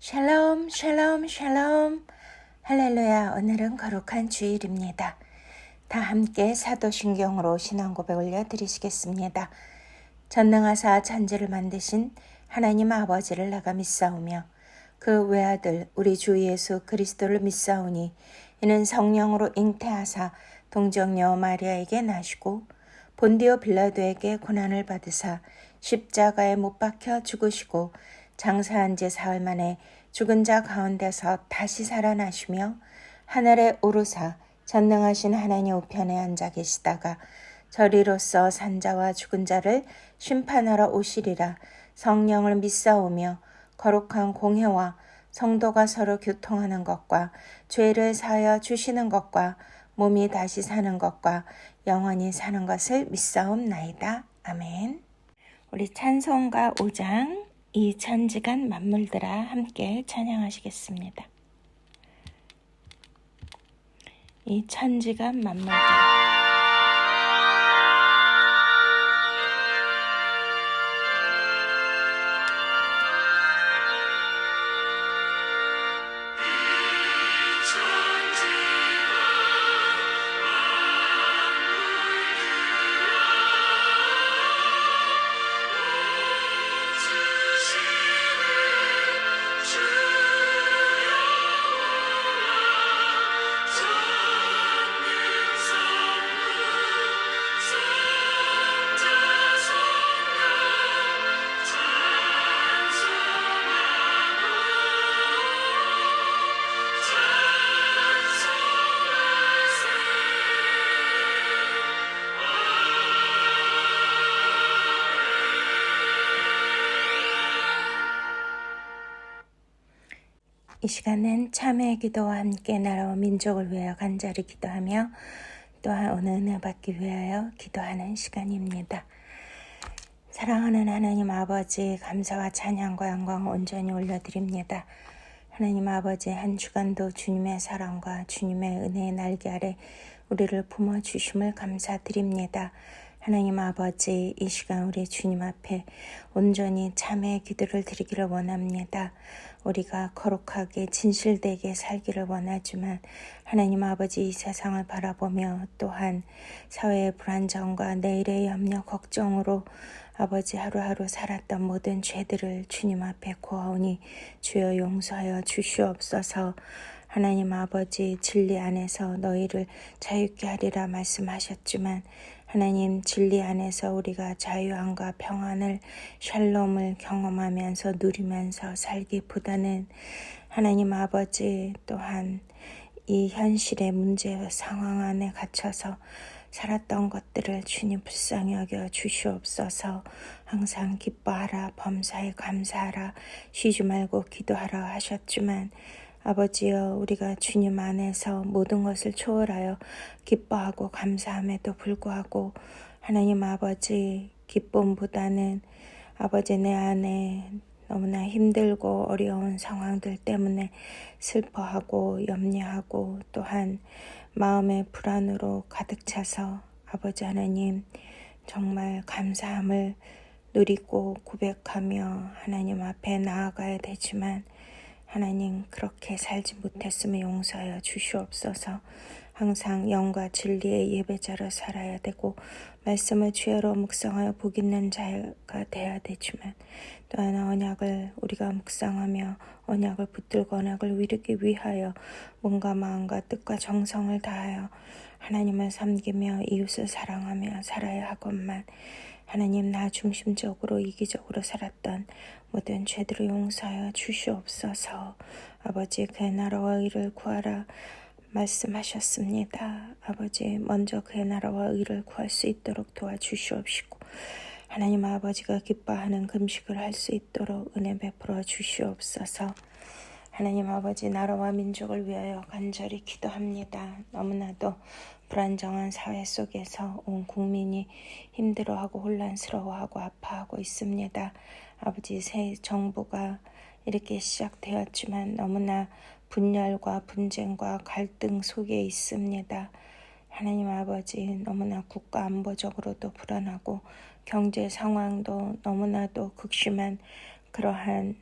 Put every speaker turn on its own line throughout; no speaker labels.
샬롬 샬롬 샬롬. 할렐루야. 오늘은 거룩한 주일입니다. 다 함께 사도신경으로 신앙 고백 올려드리시겠습니다. 전능하사 천지를 만드신 하나님 아버지를 내가 믿사오며 그 외아들 우리 주 예수 그리스도를 믿사오니 이는 성령으로 잉태하사 동정녀 마리아에게 나시고 본디오 빌라도에게 고난을 받으사 십자가에 못 박혀 죽으시고 장사한 지 사흘 만에 죽은 자 가운데서 다시 살아나시며 하늘에 오르사 전능하신 하나님 우편에 앉아 계시다가 저리로서 산자와 죽은 자를 심판하러 오시리라. 성령을 믿사오며 거룩한 공회와 성도가 서로 교통하는 것과 죄를 사하여 주시는 것과 몸이 다시 사는 것과 영원히 사는 것을 믿사옵나이다. 아멘. 우리 찬송가 5장 이 천지간 만물들아 함께 찬양하시겠습니다. 이 천지간 만물들아. 이 시간은 참회의 기도와 함께 나라와 민족을 위하여 간절히 기도하며 또한 오늘 은혜 받기 위하여 기도하는 시간입니다. 사랑하는 하나님 아버지, 감사와 찬양과 영광 온전히 올려드립니다. 하나님 아버지, 한 주간도 주님의 사랑과 주님의 은혜의 날개 아래 우리를 품어주심을 감사드립니다. 하나님 아버지, 이 시간 우리 주님 앞에 온전히 참회의 기도를 드리기를 원합니다. 우리가 거룩하게 진실되게 살기를 원하지만 하나님 아버지, 이 세상을 바라보며 또한 사회의 불안정과 내일의 염려 걱정으로 아버지 하루하루 살았던 모든 죄들을 주님 앞에 고하오니 주여 용서하여 주시옵소서. 하나님 아버지, 진리 안에서 너희를 자유케 하리라 말씀하셨지만 하나님, 진리 안에서 우리가 자유함과 평안을, 샬롬을 경험하면서 누리면서 살기보다는 하나님 아버지, 또한 이 현실의 문제 상황 안에 갇혀서 살았던 것들을 주님 불쌍히 여겨 주시옵소서. 항상 기뻐하라, 범사에 감사하라, 쉬지 말고 기도하라 하셨지만 아버지여, 우리가 주님 안에서 모든 것을 초월하여 기뻐하고 감사함에도 불구하고 하나님 아버지, 기쁨보다는 아버지 내 안에 너무나 힘들고 어려운 상황들 때문에 슬퍼하고 염려하고 또한 마음의 불안으로 가득 차서 아버지 하나님 정말 감사함을 누리고 고백하며 하나님 앞에 나아가야 되지만 하나님, 그렇게 살지 못했으면 용서하여 주시옵소서. 항상 영과 진리의 예배자로 살아야 되고 말씀을 주야로 묵상하여 복 있는 자가 되어야 되지만 또한 언약을 우리가 묵상하며 언약을 붙들고 언약을 이루기 위하여 몸과 마음과 뜻과 정성을 다하여 하나님을 섬기며 이웃을 사랑하며 살아야 하건만 하나님, 나 중심적으로 이기적으로 살았던 모든 죄들을 용서하여 주시옵소서. 아버지, 그의 나라와 의를 구하라 말씀하셨습니다. 아버지, 먼저 그의 나라와 의를 구할 수 있도록 도와주시옵시고 하나님 아버지가 기뻐하는 금식을 할 수 있도록 은혜 베풀어 주시옵소서. 하나님 아버지, 나라와 민족을 위하여 간절히 기도합니다. 너무나도 불안정한 사회 속에서 온 국민이 힘들어하고 혼란스러워하고 아파하고 있습니다. 아버지, 새 정부가 이렇게 시작되었지만 너무나 분열과 분쟁과 갈등 속에 있습니다. 하나님 아버지, 너무나 국가 안보적으로도 불안하고 경제 상황도 너무나도 극심한 그러한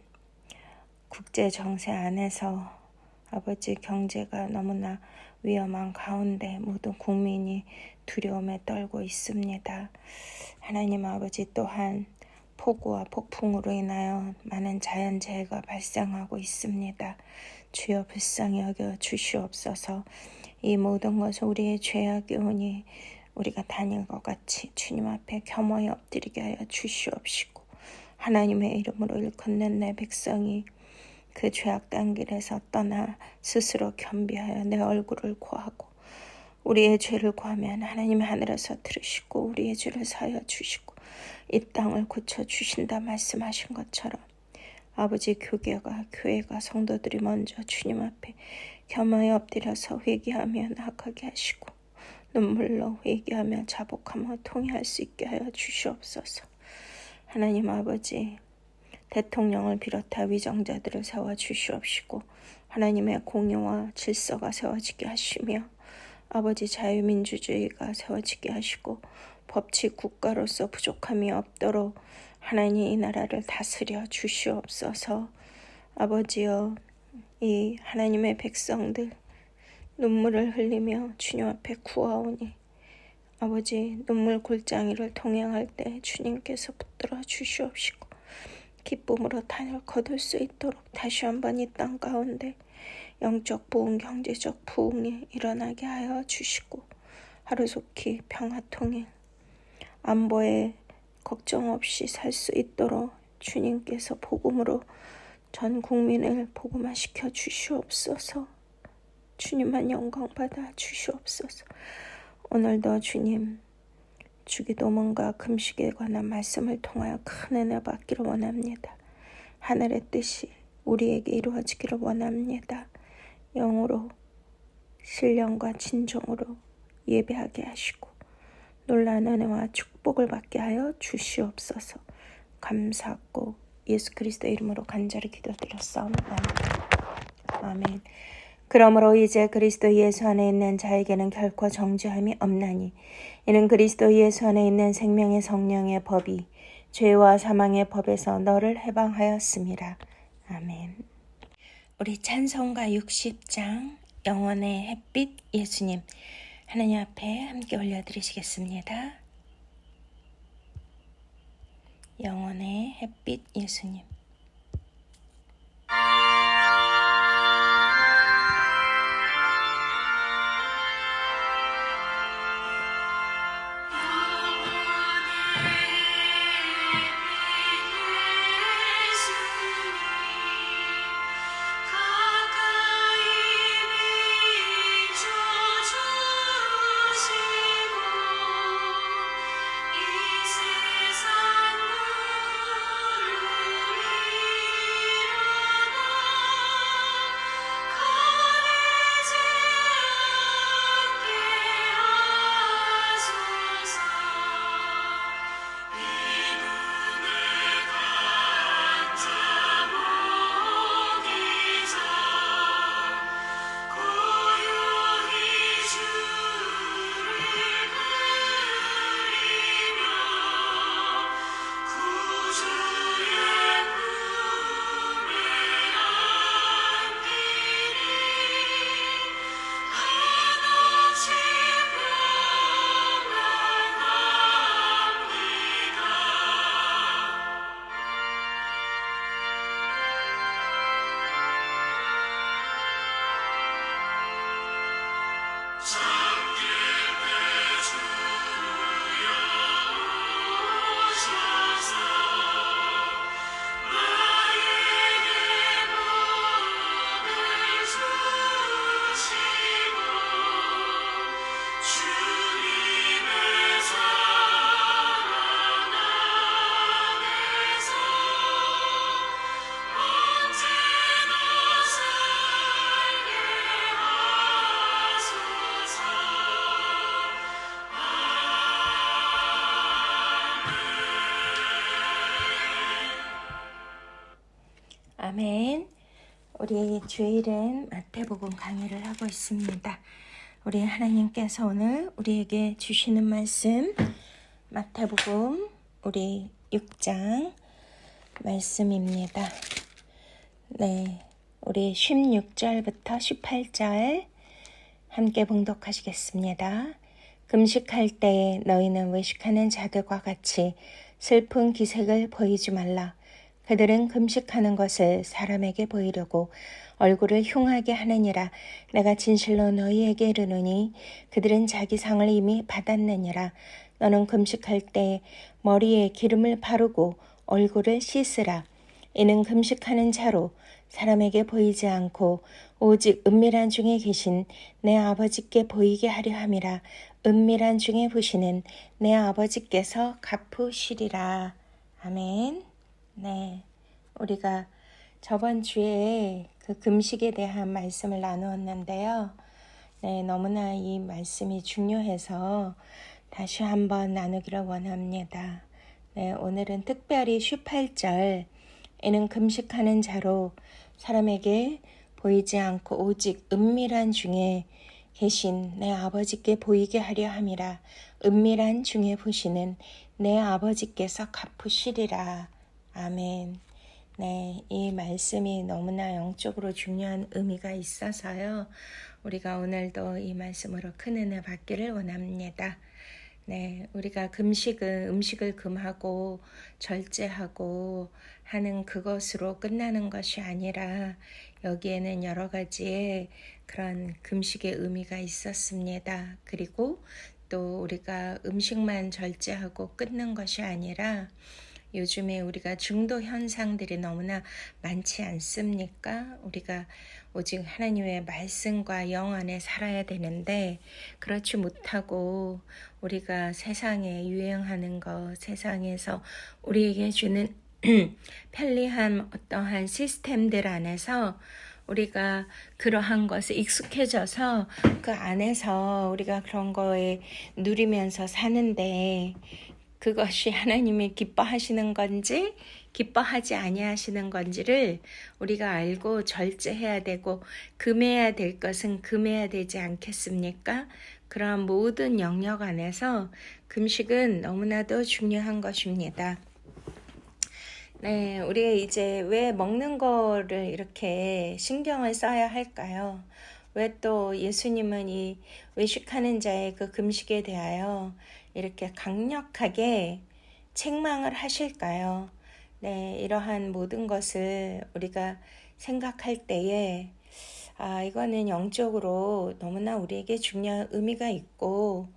국제 정세 안에서 아버지 경제가 너무나 위험한 가운데 모든 국민이 두려움에 떨고 있습니다. 하나님 아버지 또한 폭우와 폭풍으로 인하여 많은 자연재해가 발생하고 있습니다. 주여 불쌍히 여겨 주시옵소서. 이 모든 것은 우리의 죄악이 오니 우리가 다니엘과 같이 주님 앞에 겸허히 엎드리게 하여 주시옵시고 하나님의 이름으로 일컫는 내 백성이 그 죄악된 길에서 떠나 스스로 겸비하여 내 얼굴을 구하고 우리의 죄를 구하면 하나님 하늘에서 들으시고 우리의 죄를 사하여 주시고 이 땅을 고쳐주신다 말씀하신 것처럼 아버지 교회가 성도들이 먼저 주님 앞에 겸허히 엎드려서 회개하며 나아가게 하시고 눈물로 회개하며 자복하며 통회할 수 있게 하여 주시옵소서. 하나님 아버지 대통령을 비롯한 위정자들을 세워주시옵시고 하나님의 공의와 질서가 세워지게 하시며 아버지 자유민주주의가 세워지게 하시고 법치 국가로서 부족함이 없도록 하나님 이 나라를 다스려 주시옵소서. 아버지여 이 하나님의 백성들 눈물을 흘리며 주님 앞에 구하오니 아버지 눈물 골짜기를 통행할 때 주님께서 붙들어 주시옵시고 기쁨으로 탄을 거둘 수 있도록 다시 한번 이 땅 가운데 영적 부흥, 경제적 부흥이 일어나게 하여 주시고 하루속히 평화통일, 안보에 걱정 없이 살 수 있도록 주님께서 복음으로 전 국민을 복음화시켜 주시옵소서. 주님만 영광받아 주시옵소서. 오늘도 주님 주기도문과 금식에 관한 말씀을 통하여 큰 은혜 받기를 원합니다. 하늘의 뜻이 우리에게 이루어지기를 원합니다. 영으로 신령과 진정으로 예배하게 하시고 놀라운 은혜와 축복을 받게 하여 주시옵소서. 감사하고 예수 그리스도의 이름으로 간절히 기도드렸사옵나이다. 아멘. 그러므로 이제 그리스도 예수 안에 있는 자에게는 결코 정죄함이 없나니 이는 그리스도 예수 안에 있는 생명의 성령의 법이 죄와 사망의 법에서 너를 해방하였음이라. 아멘. 우리 찬송가 60장 영원의 햇빛 예수님 하나님 앞에 함께 올려드리시겠습니다. 영원의 햇빛 예수님. 아멘. 우리 주일은 마태복음 강의를 하고 있습니다. 우리 하나님께서 오늘 우리에게 주시는 말씀 마태복음 우리 6장 말씀입니다. 네, 우리 16절부터 18절 함께 봉독하시겠습니다. 금식할 때에 너희는 외식하는 자들과 같이 슬픈 기색을 보이지 말라. 그들은 금식하는 것을 사람에게 보이려고 얼굴을 흉하게 하느니라. 내가 진실로 너희에게 이르노니 그들은 자기 상을 이미 받았느니라. 너는 금식할 때 머리에 기름을 바르고 얼굴을 씻으라. 이는 금식하는 자로 사람에게 보이지 않고 오직 은밀한 중에 계신 내 아버지께 보이게 하려 함이라. 은밀한 중에 보시는 내 아버지께서 갚으시리라. 아멘. 네, 우리가 저번 주에 그 금식에 대한 말씀을 나누었는데요. 네, 너무나 이 말씀이 중요해서 다시 한번 나누기를 원합니다. 네, 오늘은 특별히 18절 이는 금식하는 자로 사람에게 보이지 않고 오직 은밀한 중에 계신 내 아버지께 보이게 하려 함이라. 은밀한 중에 보시는 내 아버지께서 갚으시리라. 아멘. 네, 이 말씀이 너무나 영적으로 중요한 의미가 있어서요. 우리가 오늘도 이 말씀으로 큰 은혜 받기를 원합니다. 네, 우리가 금식은 음식을 금하고 절제하고 하는 그것으로 끝나는 것이 아니라 여기에는 여러 가지의 그런 금식의 의미가 있었습니다. 그리고 또 우리가 음식만 절제하고 끊는 것이 아니라 요즘에 우리가 중독 현상들이 너무나 많지 않습니까? 우리가 오직 하나님의 말씀과 영 안에 살아야 되는데 그렇지 못하고 우리가 세상에 유행하는 것, 세상에서 우리에게 주는 편리한 어떠한 시스템들 안에서 우리가 그러한 것에 익숙해져서 그 안에서 우리가 그런 거에 누리면서 사는데 그것이 하나님이 기뻐하시는 건지 기뻐하지 아니하시는 건지를 우리가 알고 절제해야 되고 금해야 될 것은 금해야 되지 않겠습니까? 그러한 모든 영역 안에서 금식은 너무나도 중요한 것입니다. 네, 우리가 이제 왜 먹는 거를 이렇게 신경을 써야 할까요? 왜 또 예수님은 이 외식하는 자의 그 금식에 대하여 이렇게 강력하게 책망을 하실까요? 네, 이러한 모든 것을 우리가 생각할 때에 이거는 영적으로 너무나 우리에게 중요한 의미가 있고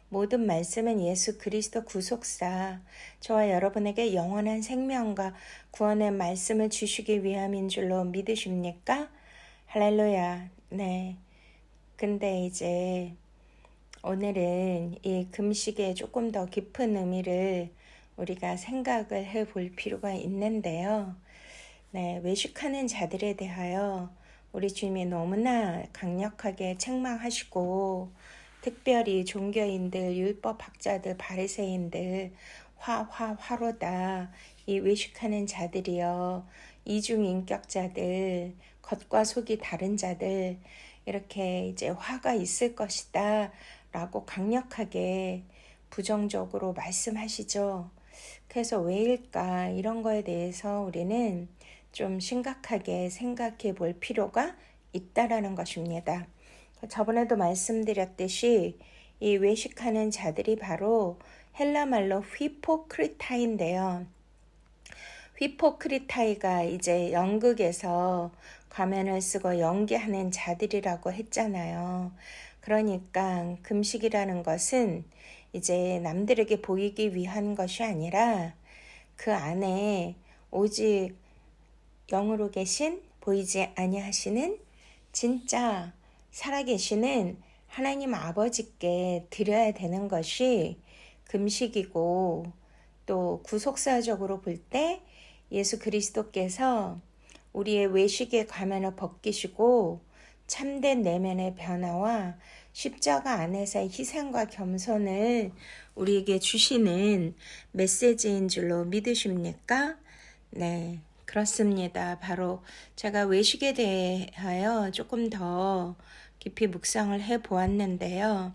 모든 말씀은 예수 그리스도 구속사 저와 여러분에게 영원한 생명과 구원의 말씀을 주시기 위함인 줄로 믿으십니까? 할렐루야. 네. 근데 이제 오늘은 이 금식의 조금 더 깊은 의미를 우리가 생각을 해볼 필요가 있는데요. 네, 외식하는 자들에 대하여 우리 주님이 너무나 강력하게 책망하시고 특별히 종교인들, 율법학자들, 바리새인들, 화로다. 이 외식하는 자들이요. 이중인격자들, 겉과 속이 다른 자들, 이렇게 이제 화가 있을 것이다. 라고 강력하게 부정적으로 말씀하시죠. 그래서 왜일까? 이런 거에 대해서 우리는 좀 심각하게 생각해 볼 필요가 있다라는 것입니다. 저번에도 말씀드렸듯이 이 외식하는 자들이 바로 헬라말로 휘포크리타인데요. 휘포크리타이가 이제 연극에서 가면을 쓰고 연기하는 자들이라고 했잖아요. 그러니까 금식이라는 것은 이제 남들에게 보이기 위한 것이 아니라 그 안에 오직 영으로 계신 보이지 아니하시는 진짜 살아계시는 하나님 아버지께 드려야 되는 것이 금식이고 또 구속사적으로 볼 때 예수 그리스도께서 우리의 외식의 가면을 벗기시고 참된 내면의 변화와 십자가 안에서의 희생과 겸손을 우리에게 주시는 메시지인 줄로 믿으십니까? 네, 그렇습니다. 바로 제가 외식에 대하여 조금 더 깊이 묵상을 해 보았는데요.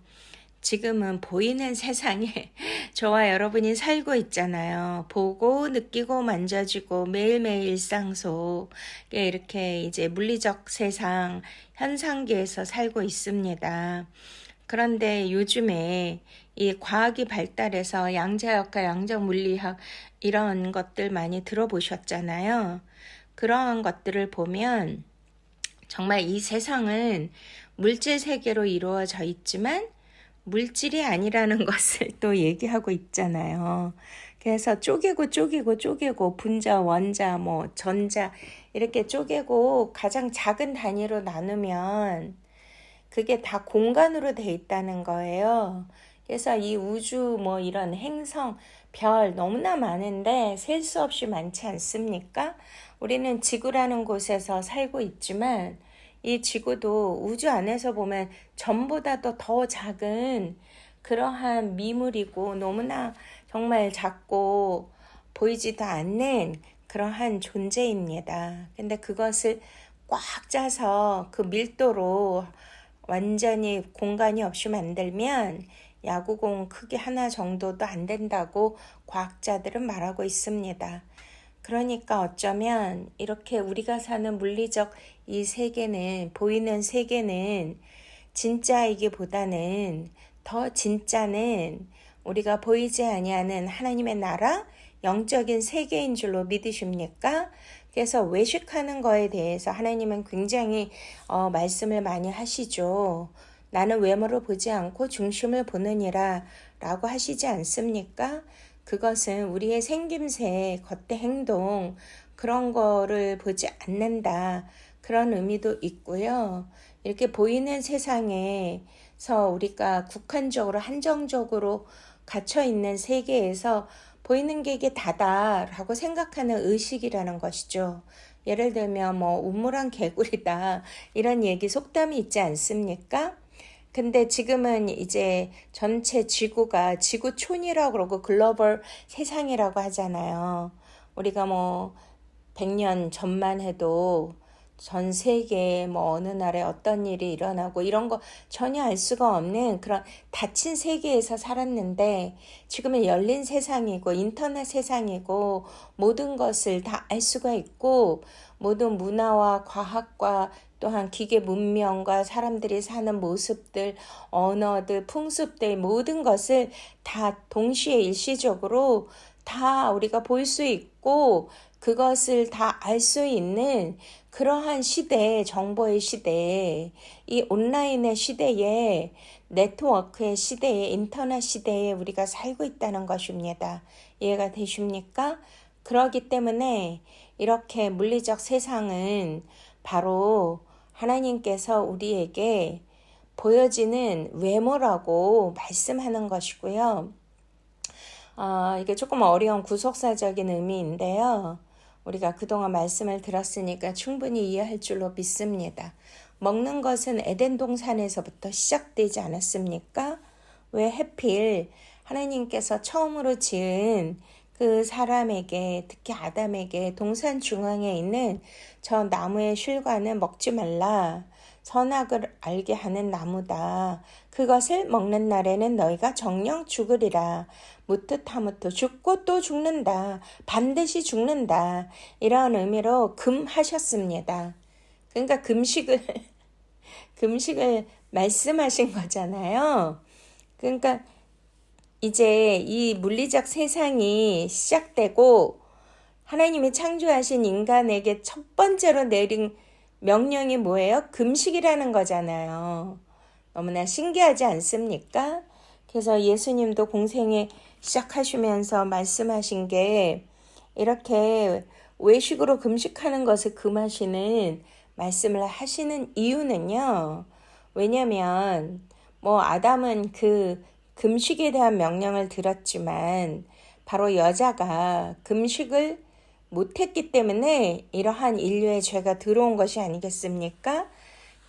지금은 보이는 세상에 저와 여러분이 살고 있잖아요. 보고 느끼고 만져지고 매일매일 일상 속에 이렇게 이제 물리적 세상 현상계에서 살고 있습니다. 그런데 요즘에 이 과학이 발달해서 양자역학, 양자물리학 이런 것들 많이 들어보셨잖아요. 그러한 것들을 보면 정말 이 세상은 물질 세계로 이루어져 있지만 물질이 아니라는 것을 또 얘기하고 있잖아요. 그래서 쪼개고 분자, 원자, 뭐 전자 이렇게 쪼개고 가장 작은 단위로 나누면 그게 다 공간으로 돼 있다는 거예요. 그래서 이 우주 뭐 이런 행성, 별 너무나 많은데 셀 수 없이 많지 않습니까? 우리는 지구라는 곳에서 살고 있지만 이 지구도 우주 안에서 보면 전보다도 더 작은 그러한 미물이고 너무나 정말 작고 보이지도 않는 그러한 존재입니다. 근데 그것을 꽉 짜서 그 밀도로 완전히 공간이 없이 만들면 야구공 크기 하나 정도도 안 된다고 과학자들은 말하고 있습니다. 그러니까 어쩌면 이렇게 우리가 사는 물리적 이 세계는, 보이는 세계는 진짜이기보다는 더 진짜는 우리가 보이지 아니하는 하나님의 나라, 영적인 세계인 줄로 믿으십니까? 그래서 외식하는 거에 대해서 하나님은 굉장히 말씀을 많이 하시죠. 나는 외모를 보지 않고 중심을 보느니라 라고 하시지 않습니까? 그것은 우리의 생김새, 겉의 행동 그런 거를 보지 않는다. 그런 의미도 있고요. 이렇게 보이는 세상에서 우리가 국한적으로 한정적으로 갇혀 있는 세계에서 보이는 게 이게 다다라고 생각하는 의식이라는 것이죠. 예를 들면 뭐 우물안 개구리다 이런 얘기 속담이 있지 않습니까? 근데 지금은 이제 전체 지구가 지구촌이라고 그러고 글로벌 세상이라고 하잖아요. 우리가 뭐 100년 전만 해도 전 세계에 뭐 어느 날에 어떤 일이 일어나고 이런 거 전혀 알 수가 없는 그런 닫힌 세계에서 살았는데 지금은 열린 세상이고 인터넷 세상이고 모든 것을 다 알 수가 있고 모든 문화와 과학과 또한 기계 문명과 사람들이 사는 모습들, 언어들, 풍습들 모든 것을 다 동시에 일시적으로 다 우리가 볼 수 있고 그것을 다 알 수 있는 그러한 시대, 정보의 시대, 이 온라인의 시대에 네트워크의 시대에 인터넷 시대에 우리가 살고 있다는 것입니다. 이해가 되십니까? 그러기 때문에 이렇게 물리적 세상은 바로 하나님께서 우리에게 보여지는 외모라고 말씀하는 것이고요. 이게 조금 어려운 구속사적인 의미인데요. 우리가 그동안 말씀을 들었으니까 충분히 이해할 줄로 믿습니다. 먹는 것은 에덴 동산에서부터 시작되지 않았습니까? 왜 하필 하나님께서 처음으로 지은 그 사람에게, 특히 아담에게 동산 중앙에 있는 저 나무의 실과는 먹지 말라. 선악을 알게 하는 나무다. 그것을 먹는 날에는 너희가 정령 죽으리라. 무트타무트 죽고 또 죽는다. 반드시 죽는다. 이런 의미로 금하셨습니다. 그러니까 금식을 말씀하신 거잖아요. 그러니까 이제 이 물리적 세상이 시작되고 하나님이 창조하신 인간에게 첫 번째로 내린 명령이 뭐예요? 금식이라는 거잖아요. 너무나 신기하지 않습니까? 그래서 예수님도 공생에 시작하시면서 말씀하신 게 이렇게 외식으로 금식하는 것을 금하시는 말씀을 하시는 이유는요. 왜냐면 뭐 아담은 그 금식에 대한 명령을 들었지만 바로 여자가 금식을 못했기 때문에 이러한 인류의 죄가 들어온 것이 아니겠습니까?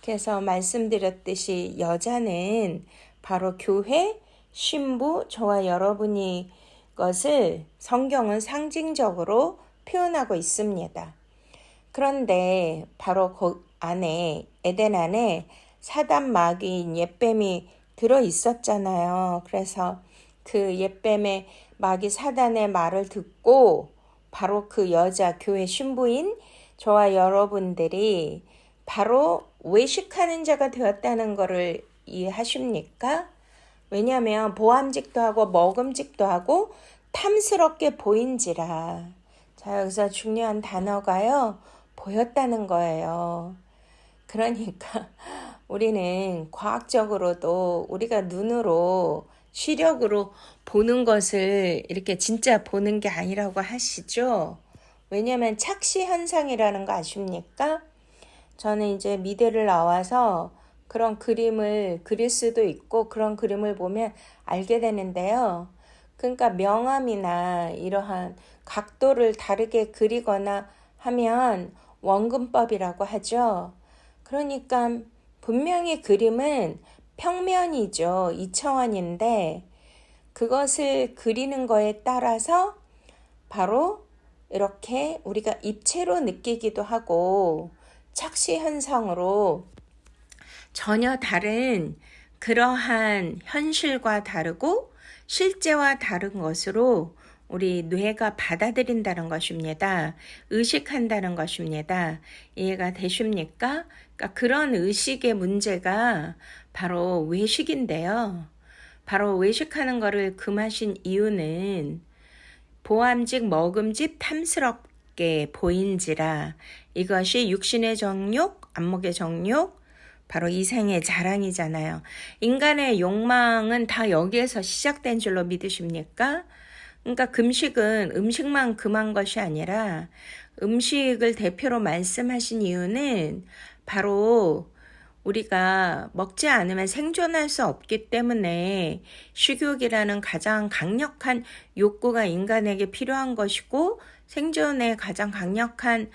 그래서 말씀드렸듯이 여자는 바로 교회, 신부, 저와 여러분이 것을 성경은 상징적으로 표현하고 있습니다. 그런데 바로 그 안에 에덴 안에 사단 마귀인 옛뱀이 들어 있었잖아요. 그래서 그 옛뱀의 마귀 사단의 말을 듣고 바로 그 여자 교회 신부인 저와 여러분들이 바로 외식하는 자가 되었다는 것을 이해하십니까? 왜냐하면 보암직도 하고 먹음직도 하고 탐스럽게 보인지라. 자, 여기서 중요한 단어가요, 보였다는 거예요. 그러니까 우리는 과학적으로도 우리가 눈으로 시력으로 보는 것을 이렇게 진짜 보는 게 아니라고 하시죠. 왜냐하면 착시 현상이라는 거 아십니까? 저는 이제 미대를 나와서 그런 그림을 그릴 수도 있고 그런 그림을 보면 알게 되는데요. 그러니까 명암이나 이러한 각도를 다르게 그리거나 하면 원근법이라고 하죠. 그러니까 분명히 그림은 평면이죠. 2차원인데 그것을 그리는 거에 따라서 바로 이렇게 우리가 입체로 느끼기도 하고 착시 현상으로 전혀 다른 그러한 현실과 다르고 실제와 다른 것으로 우리 뇌가 받아들인다는 것입니다. 의식한다는 것입니다. 이해가 되십니까? 그러니까 그런 의식의 문제가 바로 외식인데요. 바로 외식하는 것을 금하신 이유는 보암직 먹음직 탐스럽게 보인지라 이것이 육신의 정욕, 안목의 정욕, 바로 이생의 자랑이잖아요. 인간의 욕망은 다 여기에서 시작된 줄로 믿으십니까? 그러니까 금식은 음식만 금한 것이 아니라 음식을 대표로 말씀하신 이유는 바로 우리가 먹지 않으면 생존할 수 없기 때문에 식욕이라는 가장 강력한 욕구가 인간에게 필요한 것이고 생존의 가장 강력한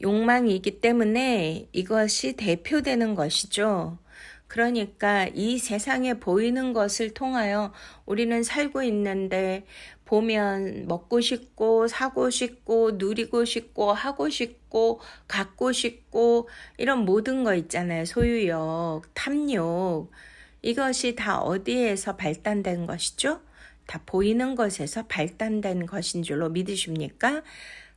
욕망이기 때문에 이것이 대표되는 것이죠. 그러니까 이 세상에 보이는 것을 통하여 우리는 살고 있는데 보면 먹고 싶고 사고 싶고 누리고 싶고 하고 싶고 갖고 싶고 이런 모든 거 있잖아요. 소유욕, 탐욕. 이것이 다 어디에서 발단된 것이죠? 다 보이는 것에서 발단된 것인 줄로 믿으십니까?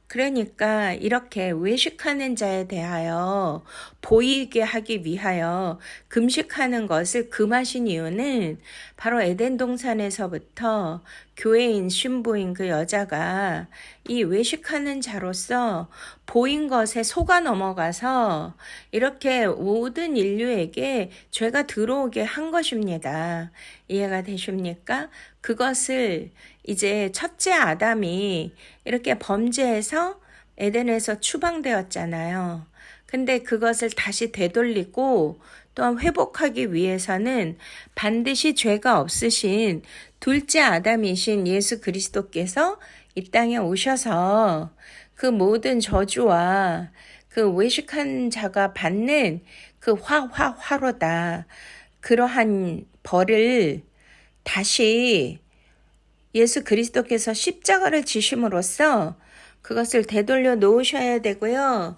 그러니까 이렇게 외식하는 자에 대하여 보이게 하기 위하여 금식하는 것을 금하신 이유는 바로 에덴 동산에서부터 교회인 신부인 그 여자가 이 외식하는 자로서 보인 것에 속아 넘어가서 이렇게 모든 인류에게 죄가 들어오게 한 것입니다. 이해가 되십니까? 그것을 이제 첫째 아담이 이렇게 범죄해서 에덴에서 추방되었잖아요. 근데 그것을 다시 되돌리고 또한 회복하기 위해서는 반드시 죄가 없으신 둘째 아담이신 예수 그리스도께서 이 땅에 오셔서 그 모든 저주와 그 외식한 자가 받는 그 화로다. 그러한 벌을 다시 예수 그리스도께서 십자가를 지심으로써 그것을 되돌려 놓으셔야 되고요.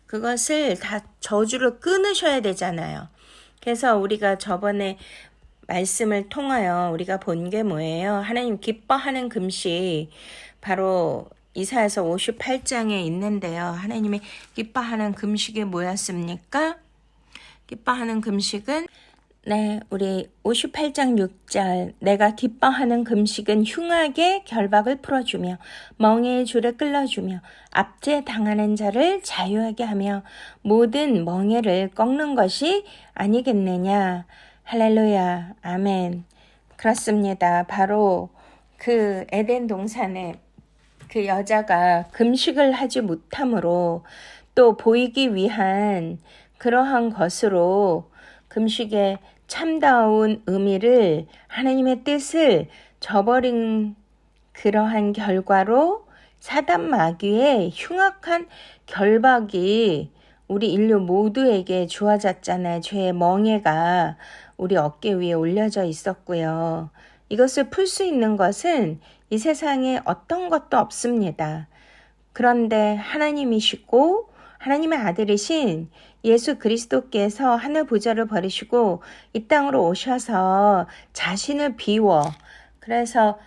그것을 다 저주를 끊으셔야 되잖아요. 그래서 우리가 저번에 말씀을 통하여 우리가 본 게 뭐예요? 하나님 기뻐하는 금식, 바로 이사야서 58장에 있는데요. 하나님이 기뻐하는 금식이 뭐였습니까? 기뻐하는 금식은 우리 58장 6절 내가 기뻐하는 금식은 흉악의 결박을 풀어주며 멍에의 줄을 끌어주며 압제 당하는 자를 자유하게 하며 모든 멍에를 꺾는 것이 아니겠느냐. 할렐루야. 아멘. 그렇습니다. 바로 그 에덴 동산에 그 여자가 금식을 하지 못함으로 또 보이기 위한 그러한 것으로 금식의 참다운 의미를 하나님의 뜻을 저버린 그러한 결과로 사단 마귀의 흉악한 결박이 우리 인류 모두에게 주어졌잖아요. 죄의 멍에가 우리 어깨 위에 올려져 있었고요. 이것을 풀 수 있는 것은 이 세상에 어떤 것도 없습니다. 그런데 하나님이시고 하나님의 아들이신 예수 그리스도께서 하늘 보좌를 버리시고 이 땅으로 오셔서 자신을 비워, 그래서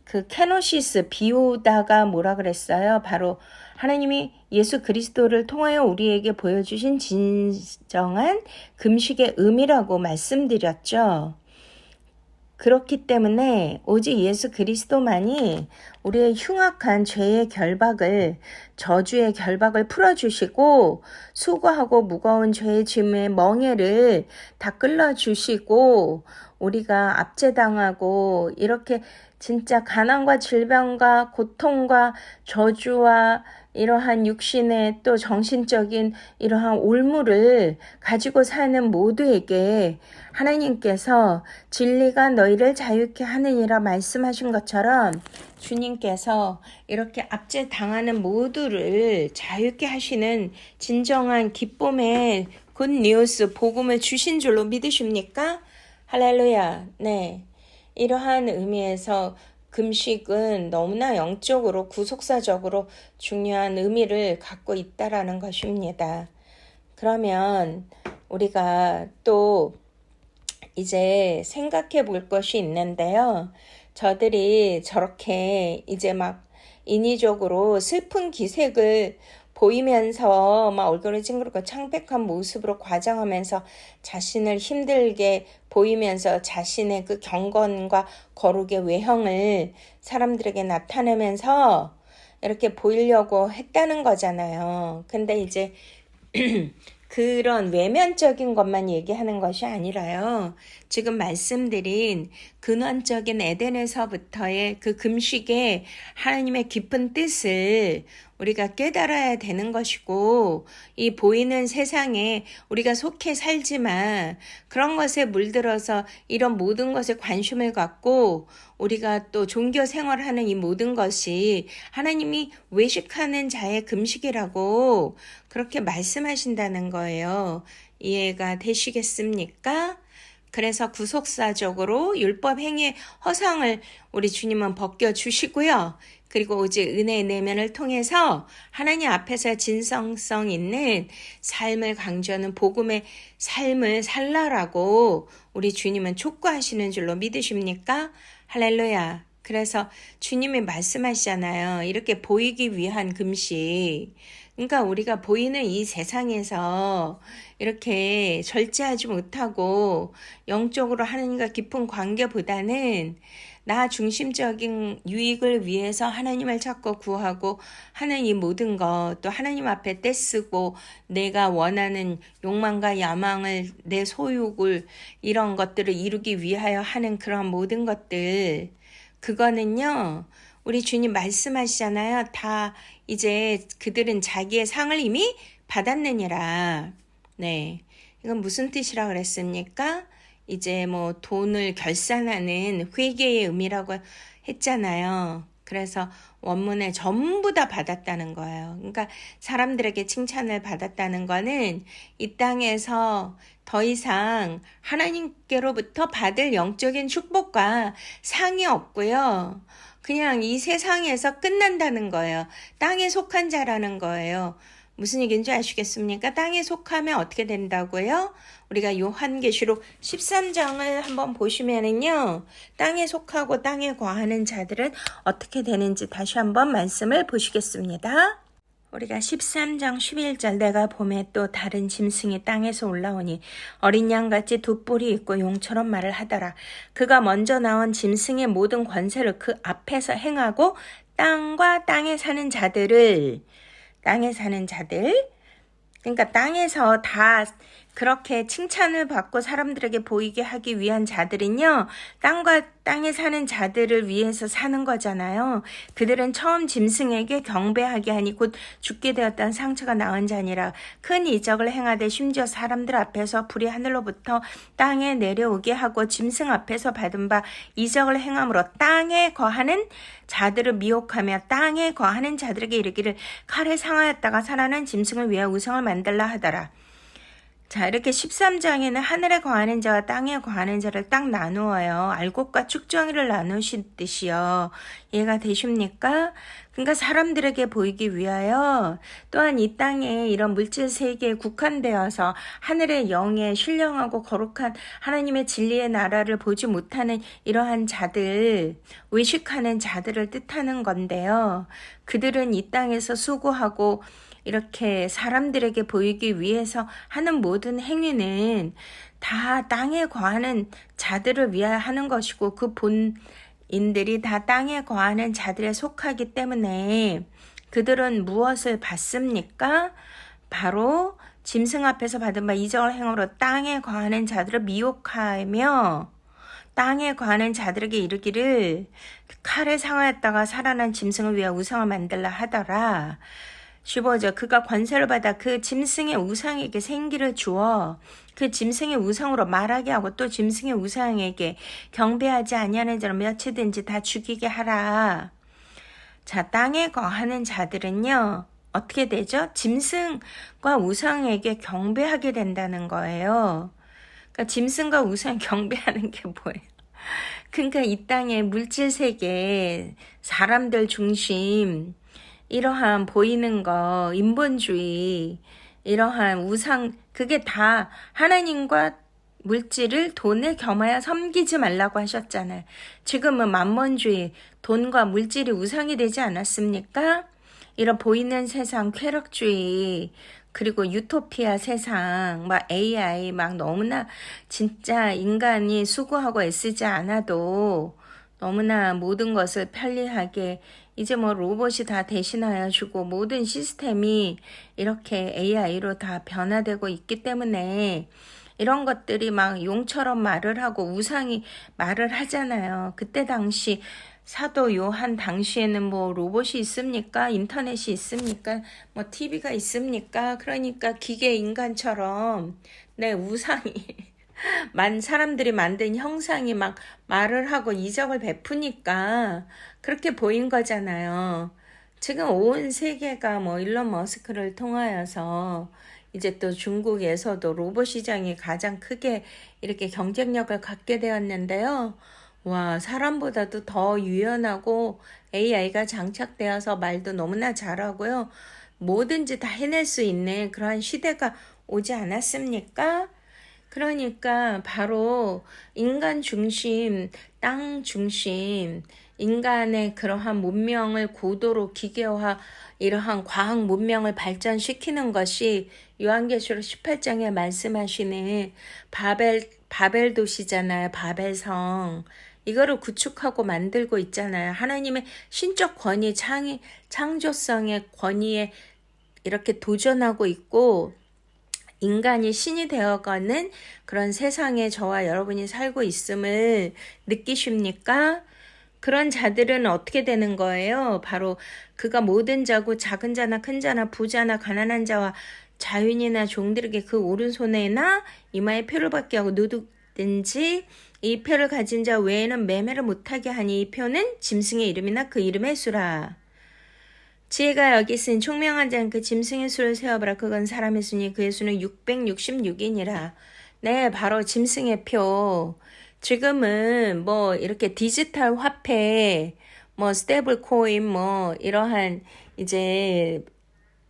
그 케노시스, 비우다가 뭐라 그랬어요? 바로 하나님이 예수 그리스도를 통하여 우리에게 보여주신 진정한 금식의 의미라고 말씀드렸죠. 그렇기 때문에 오직 예수 그리스도만이 우리의 흉악한 죄의 결박을, 저주의 결박을 풀어주시고 수고하고 무거운 죄의 짐의 멍에를 다 끌어주시고 우리가 압제당하고 이렇게 진짜 가난과 질병과 고통과 저주와 이러한 육신의 또 정신적인 이러한 올무를 가지고 사는 모두에게 하나님께서 진리가 너희를 자유케 하느니라 말씀하신 것처럼 주님께서 이렇게 압제당하는 모두를 자유케 하시는 진정한 기쁨의 굿뉴스 복음을 주신 줄로 믿으십니까? 할렐루야. 네. 이러한 의미에서 금식은 너무나 영적으로 구속사적으로 중요한 의미를 갖고 있다라는 것입니다. 그러면 우리가 또 이제 생각해 볼 것이 있는데요. 저들이 저렇게 이제 막 인위적으로 슬픈 기색을 보이면서 막 얼굴을 찡그리고 창백한 모습으로 과장하면서 자신을 힘들게 보이면서 자신의 그 경건과 거룩의 외형을 사람들에게 나타내면서 이렇게 보이려고 했다는 거잖아요. 근데 이제 그런 외면적인 것만 얘기하는 것이 아니라요. 지금 말씀드린 근원적인 에덴에서부터의 그 금식의 하나님의 깊은 뜻을 우리가 깨달아야 되는 것이고, 이 보이는 세상에 우리가 속해 살지만 그런 것에 물들어서 이런 모든 것에 관심을 갖고 우리가 또 종교 생활하는 이 모든 것이 하나님이 외식하는 자의 금식이라고 그렇게 말씀하신다는 거예요. 이해가 되시겠습니까? 그래서 구속사적으로 율법 행위의 허상을 우리 주님은 벗겨주시고요. 그리고 오직 은혜의 내면을 통해서 하나님 앞에서 진성성 있는 삶을 강조하는 복음의 삶을 살라라고 우리 주님은 촉구하시는 줄로 믿으십니까? 할렐루야. 그래서 주님이 말씀하시잖아요. 이렇게 보이기 위한 금식. 그러니까 우리가 보이는 이 세상에서 이렇게 절제하지 못하고 영적으로 하나님과 깊은 관계보다는 나 중심적인 유익을 위해서 하나님을 찾고 구하고 하는 이 모든 것, 또 하나님 앞에 떼쓰고 내가 원하는 욕망과 야망을, 내 소욕을, 이런 것들을 이루기 위하여 하는 그런 모든 것들, 그거는요 우리 주님 말씀하시잖아요. 다 이제 그들은 자기의 상을 이미 받았느니라. 네, 이건 무슨 뜻이라 그랬습니까? 이제 뭐 돈을 결산하는 회계의 의미라고 했잖아요. 그래서 원문에 전부 다 받았다는 거예요. 그러니까 사람들에게 칭찬을 받았다는 거는 이 땅에서 더 이상 하나님께로부터 받을 영적인 축복과 상이 없고요. 그냥 이 세상에서 끝난다는 거예요. 땅에 속한 자라는 거예요. 무슨 얘기인지 아시겠습니까? 땅에 속하면 어떻게 된다고요? 우리가 요한계시록 13장을 한번 보시면은요. 땅에 속하고 땅에 거하는 자들은 어떻게 되는지 다시 한번 말씀을 보시겠습니다. 우리가 13장 11절 내가 봄에 또 다른 짐승이 땅에서 올라오니 어린 양같이 두 뿔이 있고 용처럼 말을 하더라. 그가 먼저 나온 짐승의 모든 권세를 그 앞에서 행하고 땅과 땅에 사는 자들, 그러니까 땅에서 다 그렇게 칭찬을 받고 사람들에게 보이게 하기 위한 자들은요, 땅과 땅에 사는 자들을 위해서 사는 거잖아요. 그들은 처음 짐승에게 경배하게 하니 곧 죽게 되었던 상처가 나은 자니라. 큰 이적을 행하되 심지어 사람들 앞에서 불이 하늘로부터 땅에 내려오게 하고 짐승 앞에서 받은 바 이적을 행함으로 땅에 거하는 자들을 미혹하며 땅에 거하는 자들에게 이르기를 칼에 상하였다가 살아난 짐승을 위하여 우상을 만들라 하더라. 자, 이렇게 13장에는 하늘에 거하는 자와 땅에 거하는 자를 딱 나누어요. 알곡과 축정이를 나누신 뜻이요. 이해가 되십니까? 그러니까 사람들에게 보이기 위하여 또한 이 땅에 이런 물질 세계에 국한되어서 하늘의 영에 신령하고 거룩한 하나님의 진리의 나라를 보지 못하는 이러한 자들, 외식하는 자들을 뜻하는 건데요. 그들은 이 땅에서 수고하고 이렇게 사람들에게 보이기 위해서 하는 모든 행위는 다 땅에 거하는 자들을 위하여 하는 것이고 그 본인들이 다 땅에 거하는 자들에 속하기 때문에 그들은 무엇을 받습니까? 바로 짐승 앞에서 받은 바 이적을 행으로 땅에 거하는 자들을 미혹하며 땅에 거하는 자들에게 이르기를 칼에 상하였다가 살아난 짐승을 위하여 우상을 만들라 하더라. 15절 그가 권세를 받아 그 짐승의 우상에게 생기를 주어 그 짐승의 우상으로 말하게 하고 또 짐승의 우상에게 경배하지 아니하는 자를 몇이든지 다 죽이게 하라. 자, 땅에 거하는 자들은요. 어떻게 되죠? 짐승과 우상에게 경배하게 된다는 거예요. 그러니까 짐승과 우상 경배하는 게 뭐예요? 그러니까 이 땅의 물질 세계, 사람들 중심 이러한 보이는 거, 인본주의, 이러한 우상, 그게 다 하나님과 물질을 돈에 겸하여 섬기지 말라고 하셨잖아요. 지금은 만몬주의, 돈과 물질이 우상이 되지 않았습니까? 이런 보이는 세상, 쾌락주의, 그리고 유토피아 세상, 막 AI, 막 너무나 진짜 인간이 수고하고 애쓰지 않아도 너무나 모든 것을 편리하게 이제 뭐 로봇이 다 대신하여 주고 모든 시스템이 이렇게 AI로 다 변화되고 있기 때문에 이런 것들이 막 용처럼 말을 하고 우상이 말을 하잖아요. 그때 당시 사도 요한 당시에는 뭐 로봇이 있습니까? 인터넷이 있습니까? 뭐 TV가 있습니까? 그러니까 기계 인간처럼 내 우상이 사람들이 만든 형상이 막 말을 하고 이적을 베푸니까 그렇게 보인 거잖아요. 지금 온 세계가 뭐 일론 머스크를 통하여서 이제 또 중국에서도 로봇 시장이 가장 크게 이렇게 경쟁력을 갖게 되었는데요. 와, 사람보다도 더 유연하고 AI가 장착되어서 말도 너무나 잘하고요. 뭐든지 다 해낼 수 있는 그러한 시대가 오지 않았습니까? 그러니까 바로 인간 중심, 땅 중심, 인간의 그러한 문명을 고도로 기계화, 이러한 과학 문명을 발전시키는 것이 요한계시록 18장에 말씀하시는 바벨 도시잖아요. 바벨성. 이거를 구축하고 만들고 있잖아요. 하나님의 신적 권위, 창조성의 권위에 이렇게 도전하고 있고 인간이 신이 되어가는 그런 세상에 저와 여러분이 살고 있음을 느끼십니까? 그런 자들은 어떻게 되는 거예요? 바로 그가 모든 자고 작은 자나 큰 자나 부자나 가난한 자와 자유인이나 종들에게 그 오른손에나 이마에 표를 받게 하고 누구든지 이 표를 가진 자 외에는 매매를 못하게 하니 이 표는 짐승의 이름이나 그 이름의 수라. 지혜가 여기 있으니 총명한 자는 그 짐승의 수를 세어보라. 그건 사람의 수니 그의 수는 666이니라. 네, 바로 짐승의 표. 지금은 뭐 이렇게 디지털 화폐, 뭐 스테이블 코인, 뭐 이러한 이제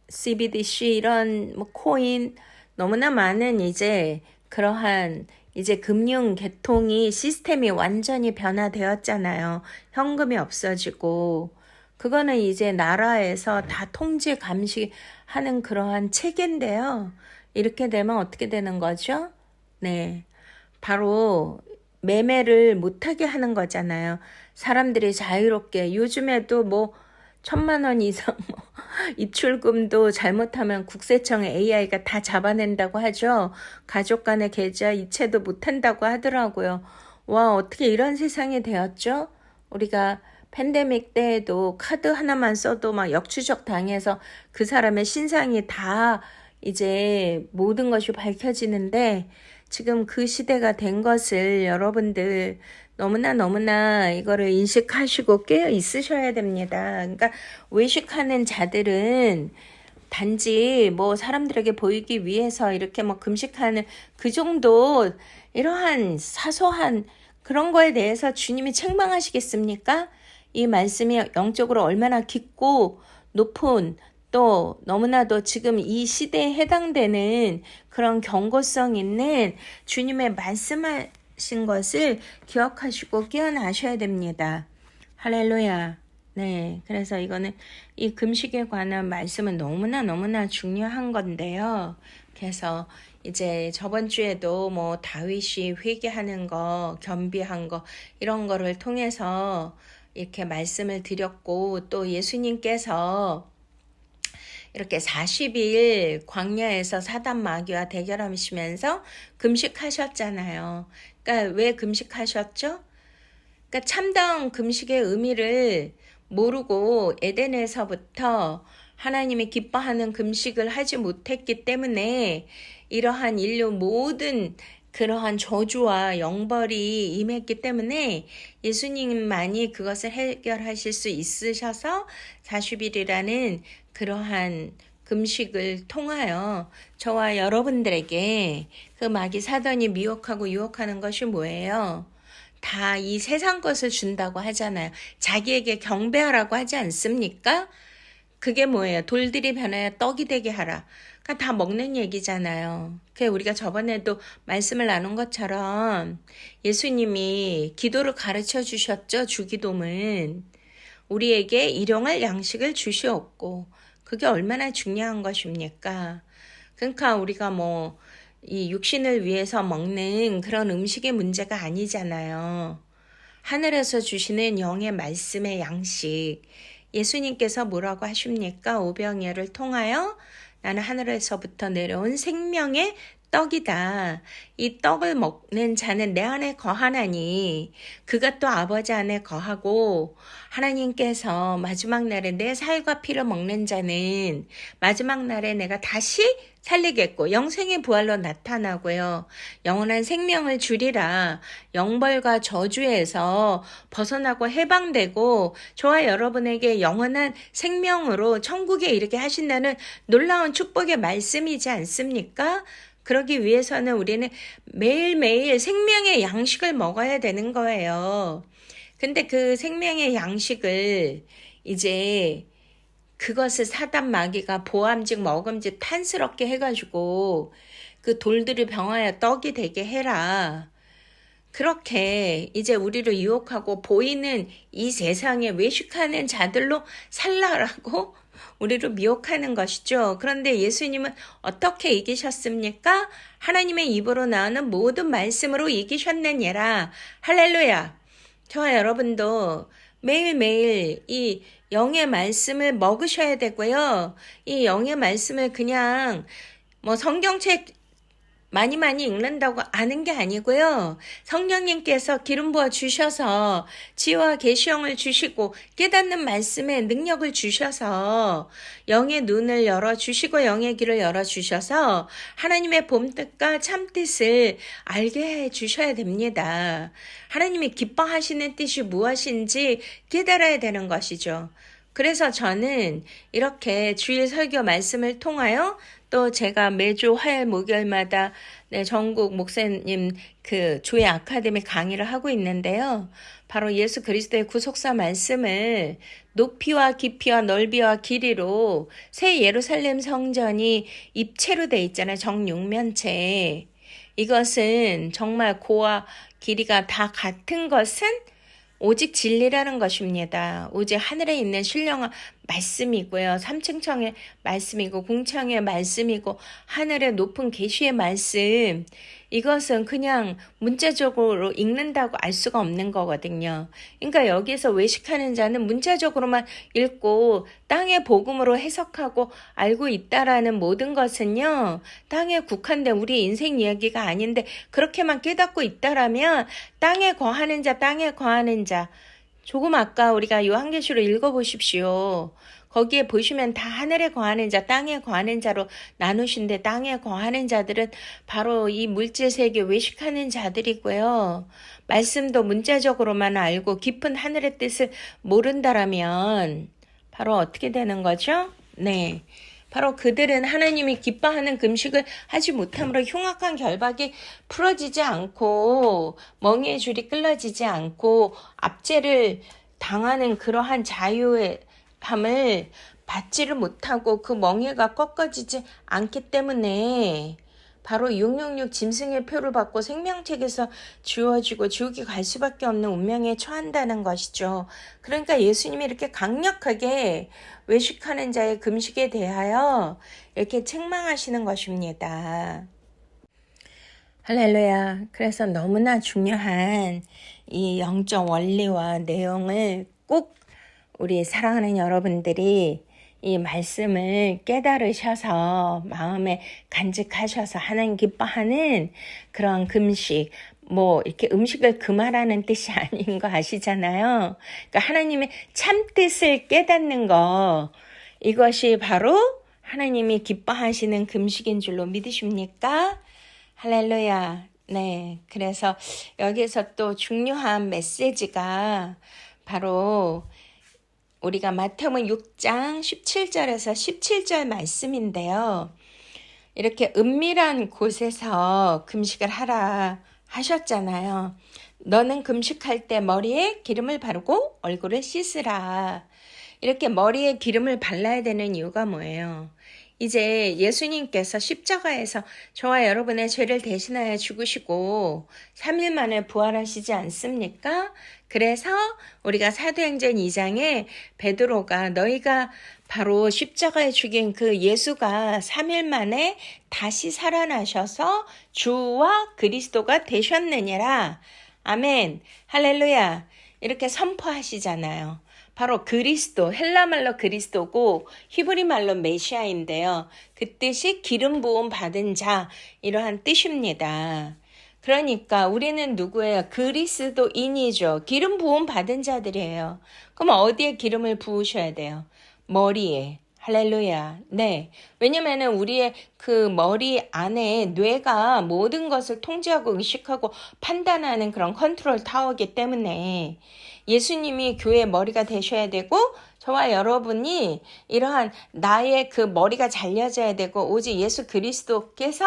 CBDC 이런 뭐 코인 너무나 많은 이제 그러한 이제 금융 계통이 시스템이 완전히 변화되었잖아요. 현금이 없어지고 그거는 이제 나라에서 다 통제 감시하는 그러한 체계인데요. 이렇게 되면 어떻게 되는 거죠? 네, 바로 매매를 못하게 하는 거잖아요. 사람들이 자유롭게 요즘에도 뭐 1,000만 원 이상 뭐 입출금도 잘못하면 국세청의 AI가 다 잡아낸다고 하죠. 가족 간의 계좌 이체도 못한다고 하더라고요. 와, 어떻게 이런 세상이 되었죠? 우리가 팬데믹 때에도 카드 하나만 써도 막 역추적 당해서 그 사람의 신상이 다 이제 모든 것이 밝혀지는데 지금 그 시대가 된 것을 여러분들 너무나 이거를 인식하시고 깨어 있으셔야 됩니다. 그러니까 외식하는 자들은 단지 뭐 사람들에게 보이기 위해서 이렇게 뭐 금식하는 그 정도 이러한 사소한 그런 거에 대해서 주님이 책망하시겠습니까? 이 말씀이 영적으로 얼마나 깊고 높은 또 너무나도 지금 이 시대에 해당되는 그런 경고성 있는 주님의 말씀하신 것을 기억하시고 깨어나셔야 됩니다. 할렐루야. 네, 그래서 이거는 이 금식에 관한 말씀은 너무나 중요한 건데요. 그래서 이제 저번 주에도 뭐 다윗이 회개하는 거, 겸비한 거 이런 거를 통해서 이렇게 말씀을 드렸고 또 예수님께서 이렇게 40일 광야에서 사단 마귀와 대결하시면서 금식하셨잖아요. 그러니까 왜 금식하셨죠? 그러니까 참다운 금식의 의미를 모르고 에덴에서부터 하나님이 기뻐하는 금식을 하지 못했기 때문에 이러한 인류 모든 그러한 저주와 영벌이 임했기 때문에 예수님만이 그것을 해결하실 수 있으셔서 40일이라는 그러한 금식을 통하여 저와 여러분들에게 그 마귀 사단이 미혹하고 유혹하는 것이 뭐예요? 다 이 세상 것을 준다고 하잖아요. 자기에게 경배하라고 하지 않습니까? 그게 뭐예요? 돌들이 변하여 떡이 되게 하라. 그러니까 다 먹는 얘기잖아요. 그 우리가 저번에도 말씀을 나눈 것처럼 예수님이 기도를 가르쳐 주셨죠. 주기도문. 우리에게 일용할 양식을 주시옵고 그게 얼마나 중요한 것입니까? 그러니까 우리가 뭐 이 육신을 위해서 먹는 그런 음식의 문제가 아니잖아요. 하늘에서 주시는 영의 말씀의 양식. 예수님께서 뭐라고 하십니까? 오병이어를 통하여 나는 하늘에서부터 내려온 생명의 떡이다. 이 떡을 먹는 자는 내 안에 거하나니 그가 또 아버지 안에 거하고 하나님께서 마지막 날에 내 살과 피를 먹는 자는 마지막 날에 내가 다시 살리겠고 영생의 부활로 나타나고요. 영원한 생명을 주리라. 영벌과 저주에서 벗어나고 해방되고 저와 여러분에게 영원한 생명으로 천국에 이르게 하신다는 놀라운 축복의 말씀이지 않습니까? 그러기 위해서는 우리는 매일매일 생명의 양식을 먹어야 되는 거예요. 근데 그 생명의 양식을 이제 그것을 사단 마귀가 보암직 먹음직 탐스럽게 해가지고 그 돌들을 병하여 떡이 되게 해라. 그렇게 이제 우리를 유혹하고 보이는 이 세상에 외식하는 자들로 살라라고 우리를 미혹하는 것이죠. 그런데 예수님은 어떻게 이기셨습니까? 하나님의 입으로 나오는 모든 말씀으로 이기셨느니라. 할렐루야. 저와 여러분도 매일매일 이 영의 말씀을 먹으셔야 되고요. 이 영의 말씀을 그냥 뭐 성경책 많이 읽는다고 아는 게 아니고요. 성령님께서 기름 부어 주셔서 지혜와 계시형을 주시고 깨닫는 말씀에 능력을 주셔서 영의 눈을 열어주시고 영의 귀를 열어주셔서 하나님의 봄뜻과 참뜻을 알게 해주셔야 됩니다. 하나님이 기뻐하시는 뜻이 무엇인지 깨달아야 되는 것이죠. 그래서 저는 이렇게 주일 설교 말씀을 통하여 또 제가 매주 화요일 목요일마다 전국 목사님 그 조회 아카데미 강의를 하고 있는데요. 바로 예수 그리스도의 구속사 말씀을 높이와 깊이와 넓이와 길이로 새 예루살렘 성전이 입체로 돼 있잖아요. 정육면체. 이것은 정말 고와 길이가 다 같은 것은 오직 진리라는 것입니다. 오직 하늘에 있는 신령한 말씀이고요. 삼층청의 말씀이고 궁창의 말씀이고 하늘의 높은 계시의 말씀. 이것은 그냥 문자적으로 읽는다고 알 수가 없는 거거든요. 그러니까 여기서 외식하는 자는 문자적으로만 읽고 땅의 복음으로 해석하고 알고 있다라는 모든 것은요. 땅에 국한된 우리 인생 이야기가 아닌데 그렇게만 깨닫고 있다라면 땅에 거하는 자, 땅에 거하는 자. 조금 아까 우리가 요한계시록 읽어보십시오. 거기에 보시면 다 하늘에 거하는 자, 땅에 거하는 자로 나누신데 땅에 거하는 자들은 바로 이 물질세계 외식하는 자들이고요. 말씀도 문자적으로만 알고 깊은 하늘의 뜻을 모른다라면 바로 어떻게 되는 거죠? 네, 바로 그들은 하나님이 기뻐하는 금식을 하지 못함으로 흉악한 결박이 풀어지지 않고 멍에의 줄이 끌어지지 않고 압제를 당하는 그러한 자유함을 받지를 못하고 그 멍에가 꺾어지지 않기 때문에 바로 666 짐승의 표를 받고 생명책에서 지워지고 지옥에 갈 수밖에 없는 운명에 처한다는 것이죠. 그러니까 예수님이 이렇게 강력하게 외식하는 자의 금식에 대하여 이렇게 책망하시는 것입니다. 할렐루야. 그래서 너무나 중요한 이 영적 원리와 내용을 꼭 우리 사랑하는 여러분들이 이 말씀을 깨달으셔서 마음에 간직하셔서 하나님 기뻐하는 그런 금식, 뭐 이렇게 음식을 금하라는 뜻이 아닌 거 아시잖아요. 그러니까 하나님의 참 뜻을 깨닫는 거, 이것이 바로 하나님이 기뻐하시는 금식인 줄로 믿으십니까? 할렐루야. 네, 그래서 여기서 또 중요한 메시지가 바로 우리가 마태복음 6장 17절에서 17절 말씀인데요. 이렇게 은밀한 곳에서 금식을 하라 하셨잖아요. 너는 금식할 때 머리에 기름을 바르고 얼굴을 씻으라. 이렇게 머리에 기름을 발라야 되는 이유가 뭐예요? 이제 예수님께서 십자가에서 저와 여러분의 죄를 대신하여 죽으시고 3일 만에 부활하시지 않습니까? 그래서 우리가 사도행전 2장에 베드로가 너희가 바로 십자가에 죽인 그 예수가 3일 만에 다시 살아나셔서 주와 그리스도가 되셨느니라. 아멘. 할렐루야. 이렇게 선포하시잖아요. 바로 그리스도, 헬라말로 그리스도고 히브리말로 메시아인데요. 그 뜻이 기름 부음 받은 자, 이러한 뜻입니다. 그러니까 우리는 누구예요? 그리스도인이죠. 기름 부음 받은 자들이에요. 그럼 어디에 기름을 부으셔야 돼요? 머리에. 할렐루야. 네. 왜냐면은 우리의 그 머리 안에 뇌가 모든 것을 통제하고 의식하고 판단하는 그런 컨트롤 타워이기 때문에 예수님이 교회의 머리가 되셔야 되고 저와 여러분이 이러한 나의 그 머리가 잘려져야 되고 오직 예수 그리스도께서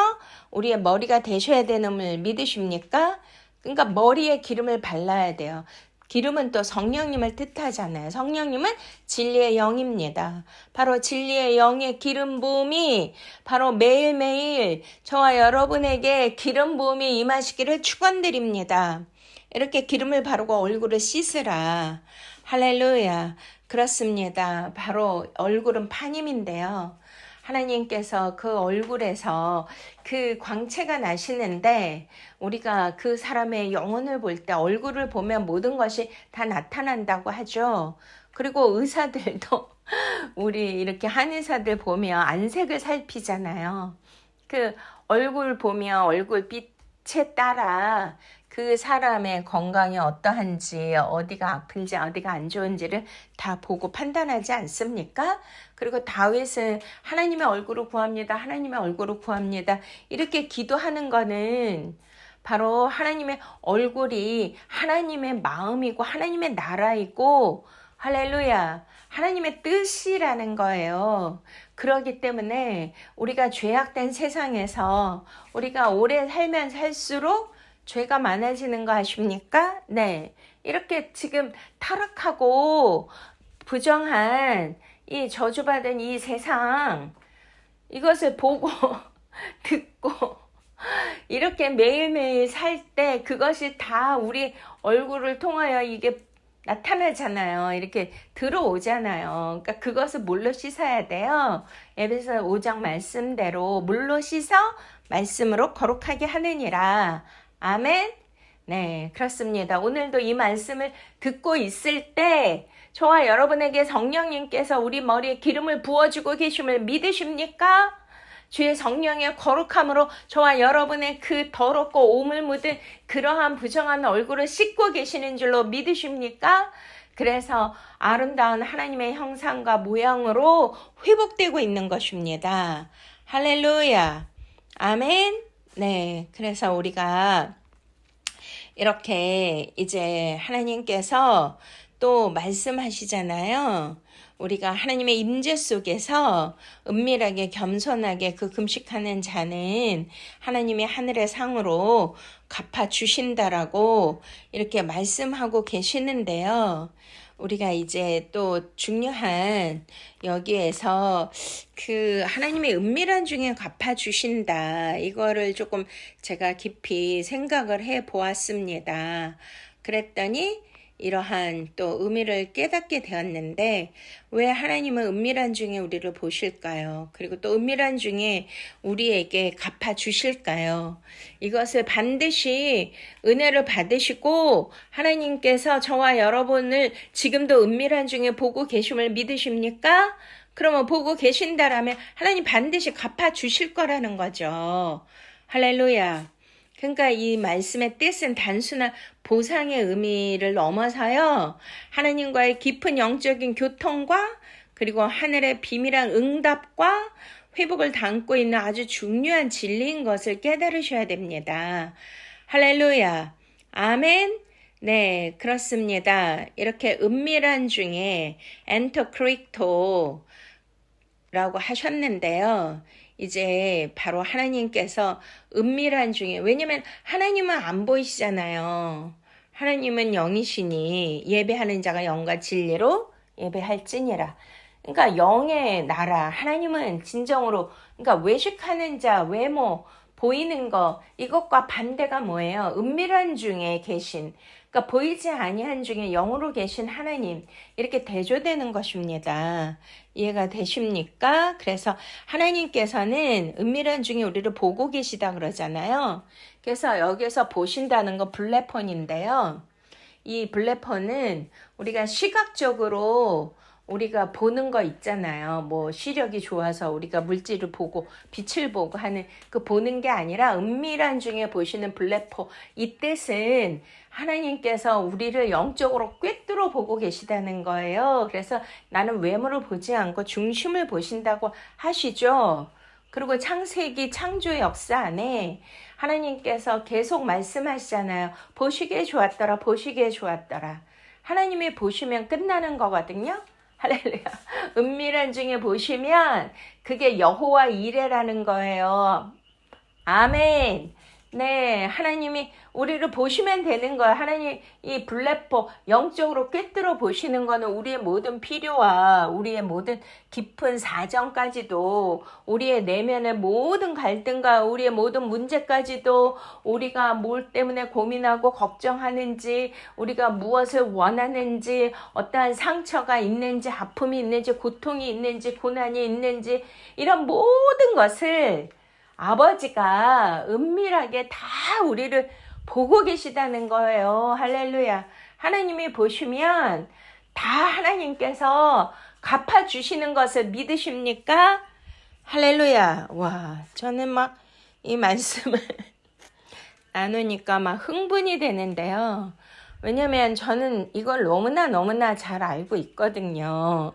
우리의 머리가 되셔야 되는을 믿으십니까? 그러니까 머리에 기름을 발라야 돼요. 기름은 또 성령님을 뜻하잖아요. 성령님은 진리의 영입니다. 바로 진리의 영의 기름 부음이 바로 매일매일 저와 여러분에게 기름 부음이 임하시기를 축원드립니다. 이렇게 기름을 바르고 얼굴을 씻으라. 할렐루야. 그렇습니다. 바로 얼굴은 판임인데요. 하나님께서 그 얼굴에서 그 광채가 나시는데 우리가 그 사람의 영혼을 볼 때 얼굴을 보면 모든 것이 다 나타난다고 하죠. 그리고 의사들도 우리 이렇게 한의사들 보면 안색을 살피잖아요. 그 얼굴 보면 얼굴빛에 따라 그 사람의 건강이 어떠한지, 어디가 아픈지, 어디가 안 좋은지를 다 보고 판단하지 않습니까? 그리고 다윗은 하나님의 얼굴을 구합니다. 하나님의 얼굴을 구합니다. 이렇게 기도하는 거는 바로 하나님의 얼굴이 하나님의 마음이고 하나님의 나라이고 할렐루야. 하나님의 뜻이라는 거예요. 그렇기 때문에 우리가 죄악된 세상에서 우리가 오래 살면 살수록 죄가 많아지는 거 아십니까? 네. 이렇게 지금 타락하고 부정한 이 저주받은 이 세상, 이것을 보고 듣고 이렇게 매일매일 살 때 그것이 다 우리 얼굴을 통하여 이게 나타나잖아요. 이렇게 들어오잖아요. 그러니까 그것을 물로 씻어야 돼요. 에베소 5장 말씀대로 물로 씻어 말씀으로 거룩하게 하느니라. 아멘. 네, 그렇습니다. 오늘도 이 말씀을 듣고 있을 때 저와 여러분에게 성령님께서 우리 머리에 기름을 부어주고 계심을 믿으십니까? 주의 성령의 거룩함으로 저와 여러분의 그 더럽고 오물 묻은 그러한 부정한 얼굴을 씻고 계시는 줄로 믿으십니까? 그래서 아름다운 하나님의 형상과 모양으로 회복되고 있는 것입니다. 할렐루야. 아멘. 네, 그래서 우리가 이렇게 이제 하나님께서 또 말씀하시잖아요. 우리가 하나님의 임재 속에서 은밀하게 겸손하게 그 금식하는 자는 하나님의 하늘의 상으로 갚아주신다라고 이렇게 말씀하고 계시는데요. 우리가 이제 또 중요한 여기에서 그 하나님의 은밀한 중에 갚아주신다. 이거를 조금 제가 깊이 생각을 해 보았습니다. 그랬더니 이러한 또 의미를 깨닫게 되었는데 왜 하나님은 은밀한 중에 우리를 보실까요? 그리고 또 은밀한 중에 우리에게 갚아주실까요? 이것을 반드시 은혜를 받으시고 하나님께서 저와 여러분을 지금도 은밀한 중에 보고 계심을 믿으십니까? 그러면 보고 계신다라면 하나님 반드시 갚아주실 거라는 거죠. 할렐루야. 그러니까 이 말씀의 뜻은 단순한 보상의 의미를 넘어서요. 하나님과의 깊은 영적인 교통과 그리고 하늘의 비밀한 응답과 회복을 담고 있는 아주 중요한 진리인 것을 깨달으셔야 됩니다. 할렐루야. 아멘. 네, 그렇습니다. 이렇게 은밀한 중에 엔터크리토라고 하셨는데요. 이제 바로 하나님께서 은밀한 중에, 왜냐면 하나님은 안 보이시잖아요. 하나님은 영이시니 예배하는 자가 영과 진리로 예배할지니라. 그러니까 영의 나라, 하나님은 진정으로, 그러니까 외식하는 자, 외모, 보이는 거, 이것과 반대가 뭐예요? 은밀한 중에 계신, 그러니까 보이지 아니한 중에 영으로 계신 하나님, 이렇게 대조되는 것입니다. 이해가 되십니까? 그래서 하나님께서는 은밀한 중에 우리를 보고 계시다 그러잖아요. 그래서 여기서 보신다는 거 블레폰인데요. 이 블레폰은 우리가 시각적으로 우리가 보는 거 있잖아요. 뭐 시력이 좋아서 우리가 물질을 보고 빛을 보고 하는 그 보는 게 아니라 은밀한 중에 보시는 블레포. 이 뜻은 하나님께서 우리를 영적으로 꿰뚫어 보고 계시다는 거예요. 그래서 나는 외모를 보지 않고 중심을 보신다고 하시죠. 그리고 창세기 창조의 역사 안에 하나님께서 계속 말씀하시잖아요. 보시기에 좋았더라, 보시기에 좋았더라. 하나님이 보시면 끝나는 거거든요. 할렐루야. 은밀한 중에 보시면 그게 여호와 이레라는 거예요. 아멘. 네, 하나님이 우리를 보시면 되는 거예요. 하나님 이 블레포 영적으로 꿰뚫어 보시는 거는 우리의 모든 필요와 우리의 모든 깊은 사정까지도, 우리의 내면의 모든 갈등과 우리의 모든 문제까지도, 우리가 뭘 때문에 고민하고 걱정하는지, 우리가 무엇을 원하는지, 어떠한 상처가 있는지, 아픔이 있는지, 고통이 있는지, 고난이 있는지, 이런 모든 것을 아버지가 은밀하게 다 우리를 보고 계시다는 거예요. 할렐루야. 하나님이 보시면 다 하나님께서 갚아주시는 것을 믿으십니까? 할렐루야. 와, 저는 막 이 말씀을 나누니까 막 흥분이 되는데요. 왜냐면 저는 이걸 너무나 잘 알고 있거든요.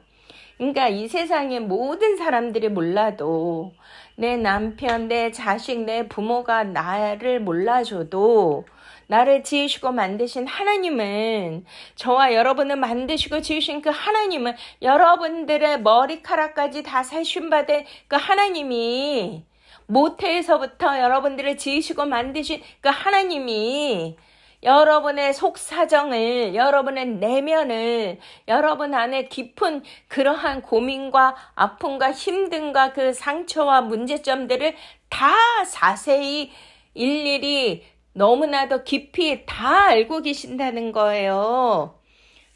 그러니까 이 세상의 모든 사람들이 몰라도, 내 남편, 내 자식, 내 부모가 나를 몰라줘도 나를 지으시고 만드신 하나님은, 저와 여러분을 만드시고 지으신 그 하나님은, 여러분들의 머리카락까지 다 세심받은 그 하나님이, 모태에서부터 여러분들을 지으시고 만드신 그 하나님이 여러분의 속사정을, 여러분의 내면을, 여러분 안에 깊은 그러한 고민과 아픔과 힘듦과 그 상처와 문제점들을 다 자세히 일일이 너무나도 깊이 다 알고 계신다는 거예요.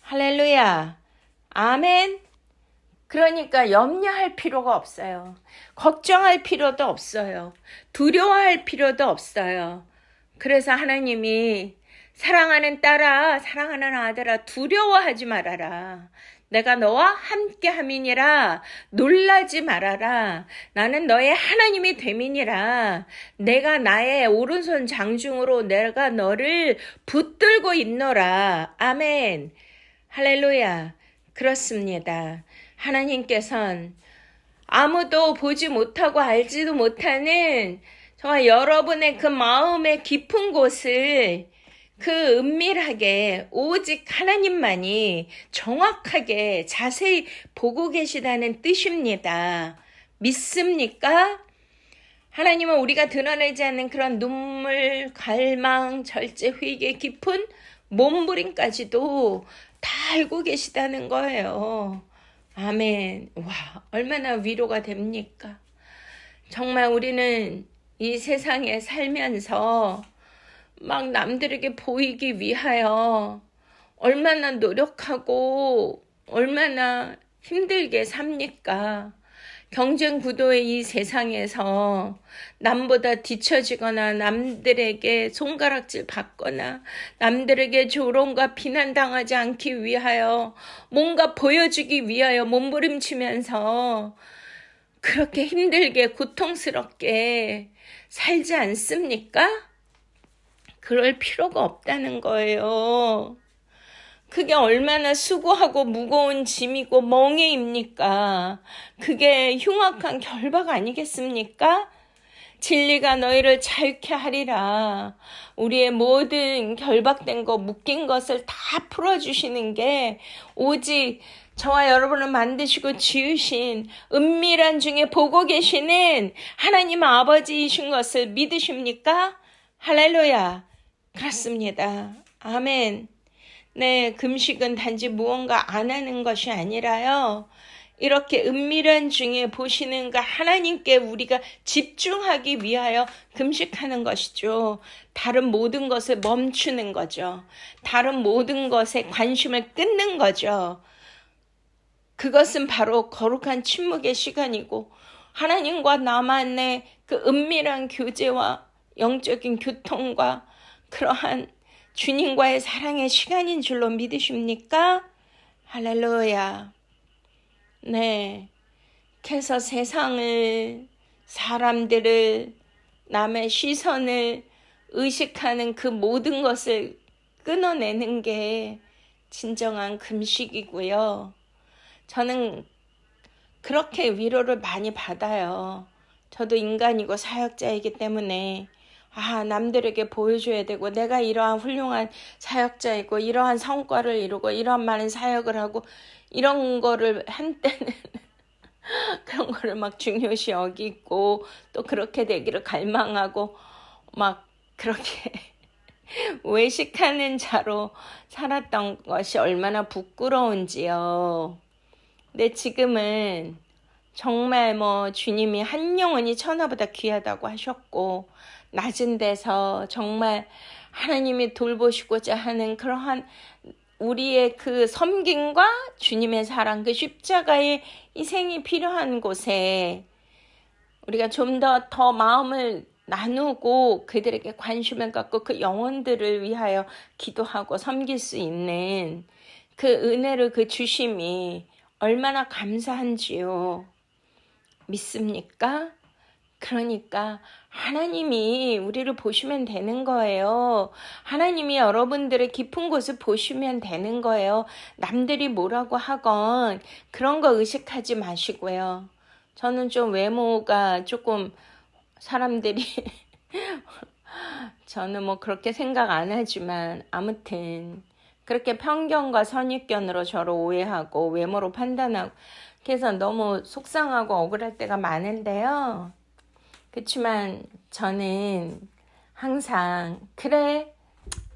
할렐루야. 아멘. 그러니까 염려할 필요가 없어요. 걱정할 필요도 없어요. 두려워할 필요도 없어요. 그래서 하나님이 사랑하는 딸아, 사랑하는 아들아, 두려워하지 말아라. 내가 너와 함께 함이니라. 놀라지 말아라. 나는 너의 하나님이 됨이니라. 내가 나의 오른손 장중으로 내가 너를 붙들고 있노라. 아멘. 할렐루야. 그렇습니다. 하나님께서는 아무도 보지 못하고 알지도 못하는 저와 여러분의 그 마음의 깊은 곳을 그 은밀하게 오직 하나님만이 정확하게 자세히 보고 계시다는 뜻입니다. 믿습니까? 하나님은 우리가 드러내지 않는 그런 눈물, 갈망, 절제, 회개, 깊은 몸부림까지도 다 알고 계시다는 거예요. 아멘. 와, 얼마나 위로가 됩니까? 정말 우리는 이 세상에 살면서 막 남들에게 보이기 위하여 얼마나 노력하고 얼마나 힘들게 삽니까? 경쟁 구도의 이 세상에서 남보다 뒤처지거나 남들에게 손가락질 받거나 남들에게 조롱과 비난당하지 않기 위하여 뭔가 보여주기 위하여 몸부림치면서 그렇게 힘들게 고통스럽게 살지 않습니까? 그럴 필요가 없다는 거예요. 그게 얼마나 수고하고 무거운 짐이고 멍에입니까? 그게 흉악한 결박 아니겠습니까? 진리가 너희를 자유케 하리라. 우리의 모든 결박된 것, 묶인 것을 다 풀어주시는 게 오직 저와 여러분을 만드시고 지으신 은밀한 중에 보고 계시는 하나님 아버지이신 것을 믿으십니까? 할렐루야. 그렇습니다. 아멘. 네, 금식은 단지 무언가 안 하는 것이 아니라요. 이렇게 은밀한 중에 보시는 그 하나님께 우리가 집중하기 위하여 금식하는 것이죠. 다른 모든 것을 멈추는 거죠. 다른 모든 것에 관심을 끊는 거죠. 그것은 바로 거룩한 침묵의 시간이고 하나님과 나만의 그 은밀한 교제와 영적인 교통과 그러한 주님과의 사랑의 시간인 줄로 믿으십니까? 할렐루야. 네. 그래서 세상을, 사람들을, 남의 시선을 의식하는 그 모든 것을 끊어내는 게 진정한 금식이고요. 저는 그렇게 위로를 많이 받아요. 저도 인간이고 사역자이기 때문에 남들에게 보여줘야 되고 내가 이러한 훌륭한 사역자이고 이러한 성과를 이루고 이러한 많은 사역을 하고 이런 거를 한때는 그런 거를 막 중요시 여기고 또 그렇게 되기를 갈망하고 막 그렇게 외식하는 자로 살았던 것이 얼마나 부끄러운지요. 근데 지금은 정말 주님이 한 영혼이 천하보다 귀하다고 하셨고 낮은 데서 정말 하나님이 돌보시고자 하는 그러한 우리의 그 섬김과 주님의 사랑, 그 십자가의 희생이 필요한 곳에 우리가 좀 더 마음을 나누고 그들에게 관심을 갖고 그 영혼들을 위하여 기도하고 섬길 수 있는 그 은혜를 그 주심이 얼마나 감사한지요. 믿습니까? 그러니까 하나님이 우리를 보시면 되는 거예요. 하나님이 여러분들의 깊은 곳을 보시면 되는 거예요. 남들이 뭐라고 하건 그런 거 의식하지 마시고요. 저는 좀 외모가 조금 사람들이 저는 그렇게 생각 안 하지만 아무튼 그렇게 편견과 선입견으로 저를 오해하고 외모로 판단하고 그래서 너무 속상하고 억울할 때가 많은데요. 그렇지만 저는 항상 그래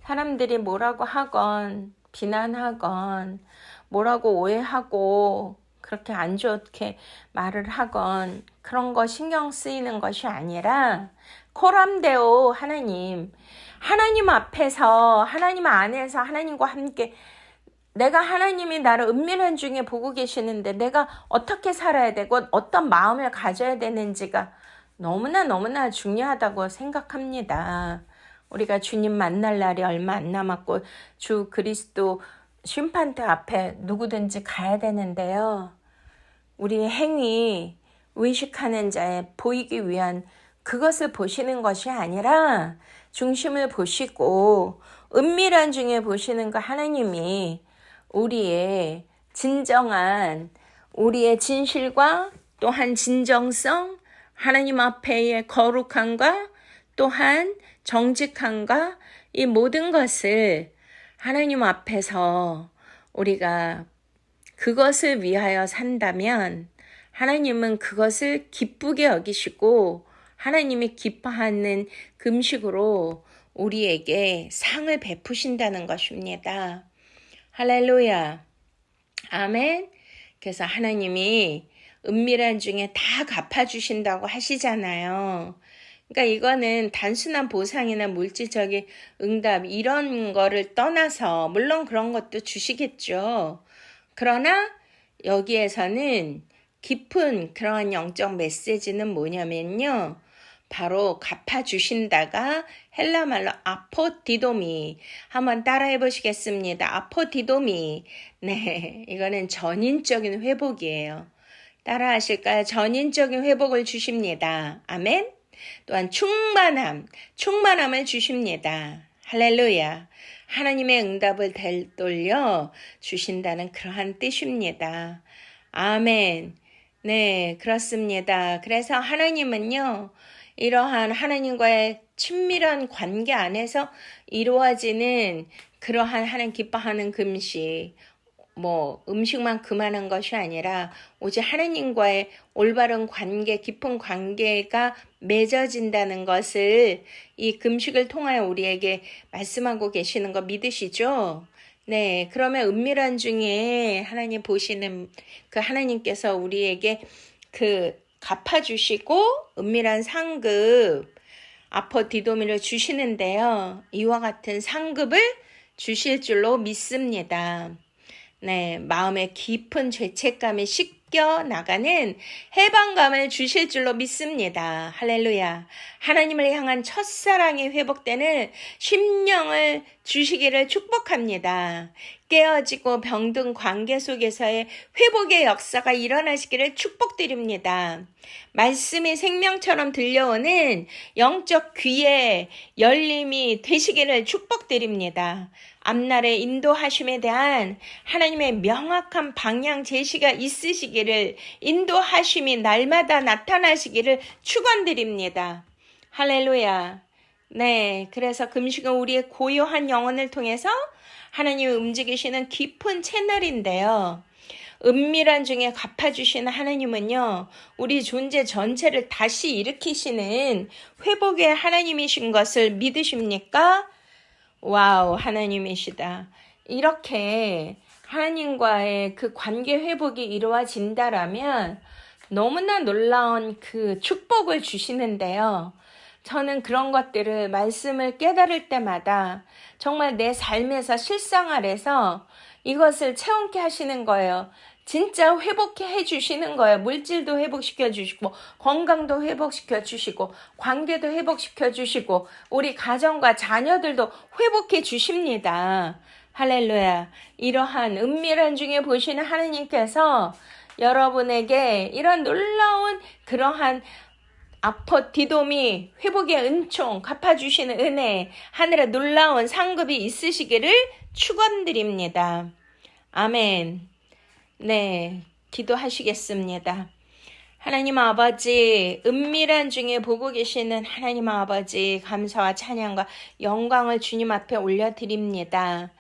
사람들이 뭐라고 하건 비난하건 뭐라고 오해하고 그렇게 안 좋게 말을 하건 그런 거 신경 쓰이는 것이 아니라 코람데오 하나님 앞에서 하나님 안에서 하나님과 함께 내가 하나님이 나를 은밀한 중에 보고 계시는데 내가 어떻게 살아야 되고 어떤 마음을 가져야 되는지가 너무나 중요하다고 생각합니다. 우리가 주님 만날 날이 얼마 안 남았고 주 그리스도 심판대 앞에 누구든지 가야 되는데요. 우리의 행위, 의식하는 자에 보이기 위한 그것을 보시는 것이 아니라 중심을 보시고 은밀한 중에 보시는 그 하나님이 우리의 진정한 우리의 진실과 또한 진정성 하나님 앞에의 거룩함과 또한 정직함과 이 모든 것을 하나님 앞에서 우리가 그것을 위하여 산다면 하나님은 그것을 기쁘게 여기시고 하나님이 기뻐하는 금식으로 우리에게 상을 베푸신다는 것입니다. 할렐루야. 아멘. 그래서 하나님이 은밀한 중에 다 갚아주신다고 하시잖아요. 그러니까 이거는 단순한 보상이나 물질적인 응답 이런 거를 떠나서 물론 그런 것도 주시겠죠. 그러나 여기에서는 깊은 그러한 영적 메시지는 뭐냐면요. 바로 갚아주신다가 헬라말로 아포디도미. 한번 따라해 보시겠습니다. 아포디도미. 네, 이거는 전인적인 회복이에요. 따라하실까요? 전인적인 회복을 주십니다. 아멘. 또한 충만함을 주십니다. 할렐루야. 하나님의 응답을 되돌려 주신다는 그러한 뜻입니다. 아멘. 네, 그렇습니다. 그래서 하나님은요, 이러한 하나님과의 친밀한 관계 안에서 이루어지는 그러한 하나님 기뻐하는 금식, 음식만 그만한 것이 아니라 오직 하나님과의 올바른 관계, 깊은 관계가 맺어진다는 것을 이 금식을 통하여 우리에게 말씀하고 계시는 거 믿으시죠? 네, 그러면 은밀한 중에 하나님 보시는 그 하나님께서 우리에게 그 갚아주시고 은밀한 상급 아포디도미를 주시는데요. 이와 같은 상급을 주실 줄로 믿습니다. 네, 마음의 깊은 죄책감이 씻겨 나가는 해방감을 주실 줄로 믿습니다. 할렐루야. 하나님을 향한 첫사랑이 회복되는 심령을 주시기를 축복합니다. 깨어지고 병든 관계 속에서의 회복의 역사가 일어나시기를 축복드립니다. 말씀이 생명처럼 들려오는 영적 귀의 열림이 되시기를 축복드립니다. 앞날의 인도하심에 대한 하나님의 명확한 방향 제시가 있으시기를, 인도하심이 날마다 나타나시기를 축원드립니다. 할렐루야. 네, 그래서 금식은 우리의 고요한 영혼을 통해서 하나님이 움직이시는 깊은 채널인데요. 은밀한 중에 갚아주시는 하나님은요, 우리 존재 전체를 다시 일으키시는 회복의 하나님이신 것을 믿으십니까? 와우, 하나님이시다. 이렇게 하나님과의 그 관계 회복이 이루어진다라면 너무나 놀라운 그 축복을 주시는데요. 저는 그런 것들을 말씀을 깨달을 때마다 정말 내 삶에서 실생활에서 이것을 체험케 하시는 거예요. 진짜 회복해 해주시는 거예요. 물질도 회복시켜 주시고 건강도 회복시켜 주시고 관계도 회복시켜 주시고 우리 가정과 자녀들도 회복해 주십니다. 할렐루야. 이러한 은밀한 중에 보시는 하나님께서 여러분에게 이런 놀라운 그러한 아포디도미 회복의 은총 갚아주시는 은혜 하늘의 놀라운 상급이 있으시기를 축원드립니다. 아멘. 네, 기도하시겠습니다. 하나님 아버지, 은밀한 중에 보고 계시는 하나님 아버지, 감사와 찬양과 영광을 주님 앞에 올려드립니다.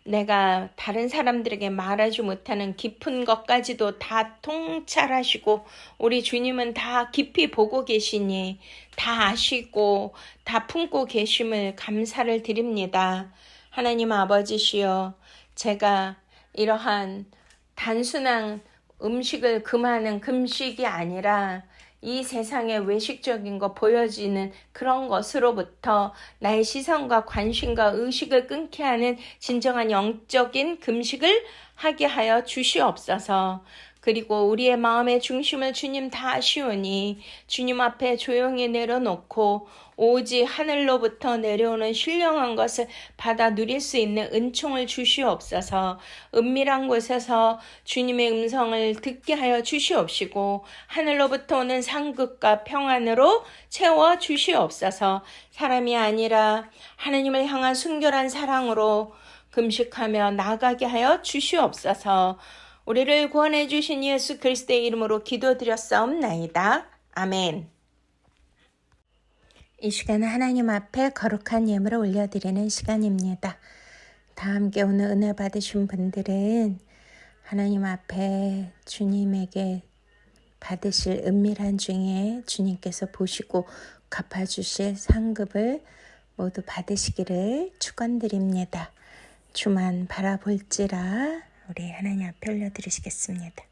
내가 다른 사람들에게 말하지 못하는 깊은 것까지도 다 통찰하시고 우리 주님은 다 깊이 보고 계시니 다 아시고 다 품고 계심을 감사를 드립니다. 하나님 아버지시여, 제가 이러한 단순한 음식을 금하는 금식이 아니라 이 세상의 외식적인 거 보여지는 그런 것으로부터 나의 시선과 관심과 의식을 끊게 하는 진정한 영적인 금식을 하게 하여 주시옵소서. 그리고 우리의 마음의 중심을 주님 다 아시오니 주님 앞에 조용히 내려놓고 오직 하늘로부터 내려오는 신령한 것을 받아 누릴 수 있는 은총을 주시옵소서. 은밀한 곳에서 주님의 음성을 듣게 하여 주시옵시고 하늘로부터 오는 상급과 평안으로 채워 주시옵소서. 사람이 아니라 하나님을 향한 순결한 사랑으로 금식하며 나아가게 하여 주시옵소서. 우리를 구원해 주신 예수 그리스도의 이름으로 기도드렸사옵나이다. 아멘. 이 시간은 하나님 앞에 거룩한 예물을 올려드리는 시간입니다. 다 함께 오늘 은혜 받으신 분들은 하나님 앞에 주님에게 받으실 은밀한 중에 주님께서 보시고 갚아주실 상급을 모두 받으시기를 축원드립니다. 주만 바라볼지라 우리 하나님 앞에 올려드리시겠습니다.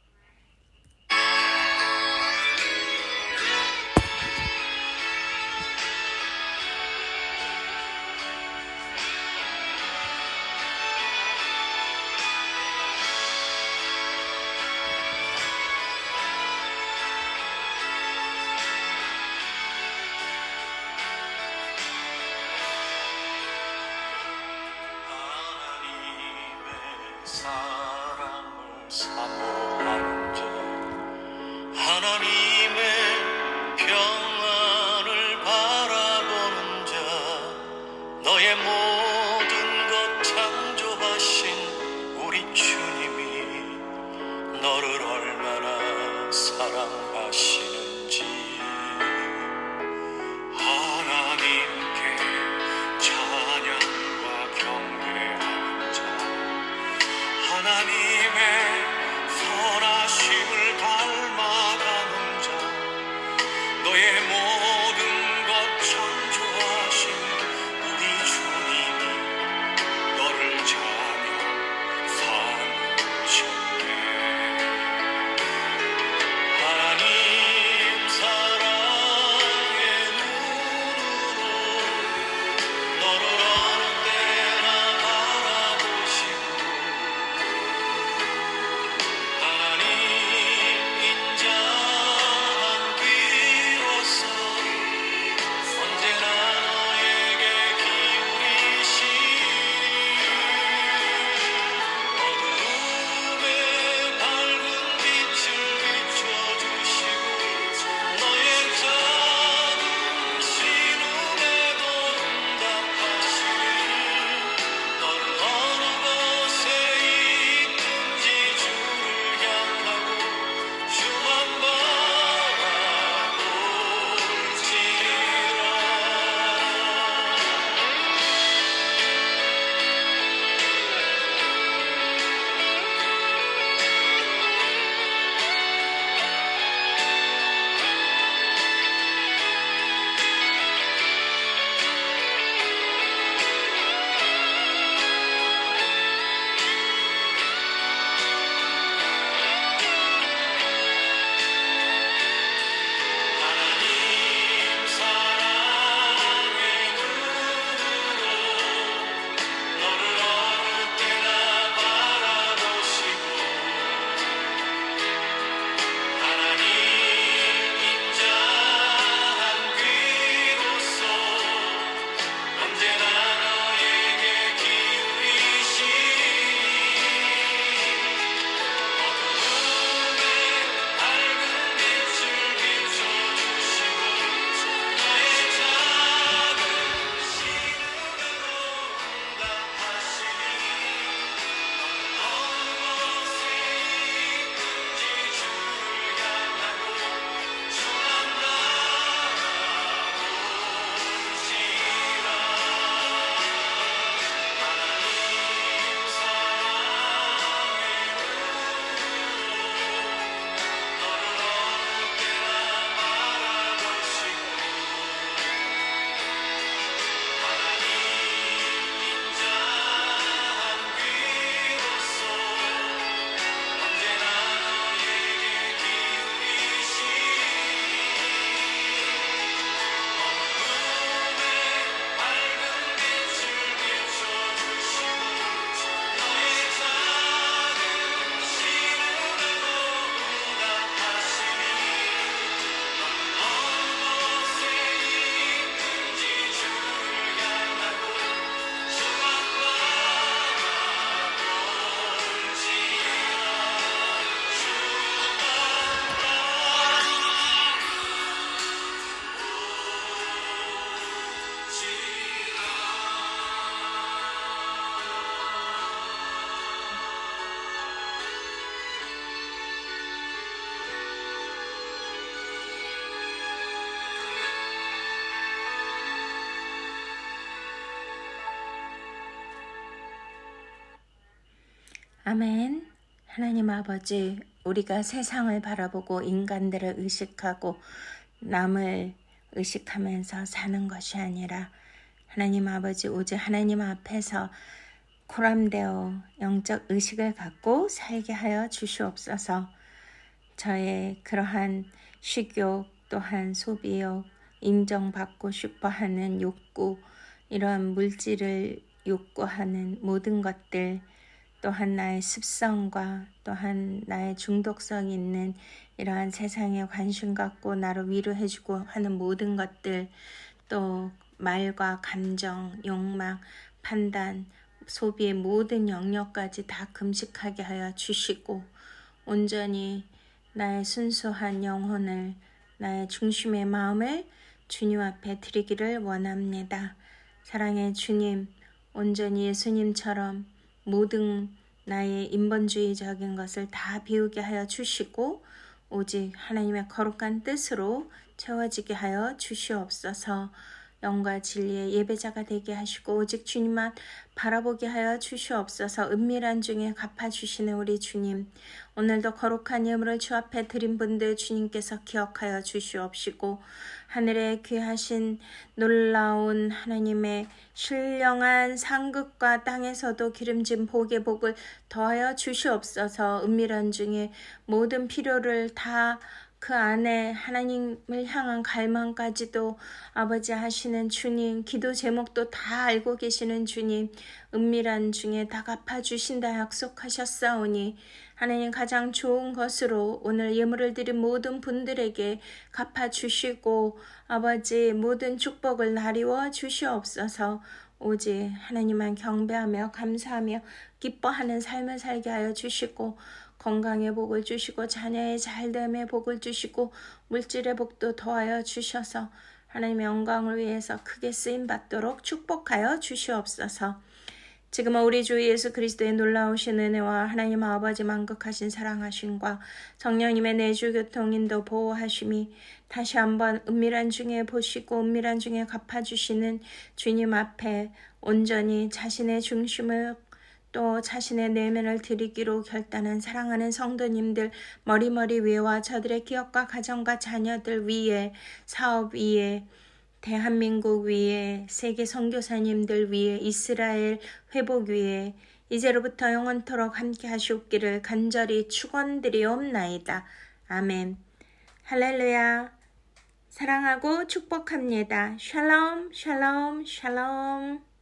사랑을 사모하는 자, 하나님의 평안을 바라보는 자, 너의 모든 것 창조하신 우리 주님이 너를 얼마나 사랑하시는지, 하나님께 찬양과 경배하는 자, 하나님의 선하심을 닮아가는 자, 너의 모든 것 창조하신 우리 주님
아멘. 하나님 아버지, 우리가 세상을 바라보고 인간들을 의식하고 남을 의식하면서 사는 것이 아니라 하나님 아버지, 오직 하나님 앞에서 코람되어 영적 의식을 갖고 살게 하여 주시옵소서. 저의 그러한 식욕, 또한 소비욕, 인정받고 싶어하는 욕구, 이러한 물질을 욕구하는 모든 것들, 또한 나의 습성과 또한 나의 중독성 있는 이러한 세상에 관심 갖고 나를 위로해주고 하는 모든 것들, 또 말과 감정, 욕망, 판단, 소비의 모든 영역까지 다 금식하게 하여 주시고 온전히 나의 순수한 영혼을, 나의 중심의 마음을 주님 앞에 드리기를 원합니다. 사랑의 주님, 온전히 예수님처럼 모든 나의 인본주의적인 것을 다 비우게 하여 주시고 오직 하나님의 거룩한 뜻으로 채워지게 하여 주시옵소서. 영과 진리의 예배자가 되게 하시고 오직 주님만 바라보게 하여 주시옵소서. 은밀한 중에 갚아주시는 우리 주님, 오늘도 거룩한 예물을 주 앞에 드린 분들 주님께서 기억하여 주시옵시고 하늘에 귀하신 놀라운 하나님의 신령한 상급과 땅에서도 기름진 복의 복을 더하여 주시옵소서. 은밀한 중에 모든 필요를 다 그 안에 하나님을 향한 갈망까지도 아버지 하시는 주님, 기도 제목도 다 알고 계시는 주님, 은밀한 중에 다 갚아주신다 약속하셨사오니 하나님 가장 좋은 것으로 오늘 예물을 드린 모든 분들에게 갚아주시고 아버지 모든 축복을 나리워 주시옵소서. 오직 하나님만 경배하며 감사하며 기뻐하는 삶을 살게 하여 주시고 건강의 복을 주시고 자녀의 잘됨의 복을 주시고 물질의 복도 더하여 주셔서 하나님의 영광을 위해서 크게 쓰임받도록 축복하여 주시옵소서. 지금은 우리 주 예수 그리스도의 놀라우신 은혜와 하나님 아버지 만극하신 사랑하심과 성령님의 내주 교통 인도 보호하심이 다시 한번 은밀한 중에 보시고 은밀한 중에 갚아주시는 주님 앞에 온전히 자신의 중심을 또 자신의 내면을 드리기로 결단한 사랑하는 성도님들 머리머리 위에와 저들의 기업과 가정과 자녀들 위에, 사업 위에, 대한민국 위에, 세계 선교사님들 위에, 이스라엘 회복 위에 이제로부터 영원토록 함께 하시옵기를 간절히 축원드리옵나이다. 아멘. 할렐루야. 사랑하고 축복합니다. 샬롬 샬롬 샬롬.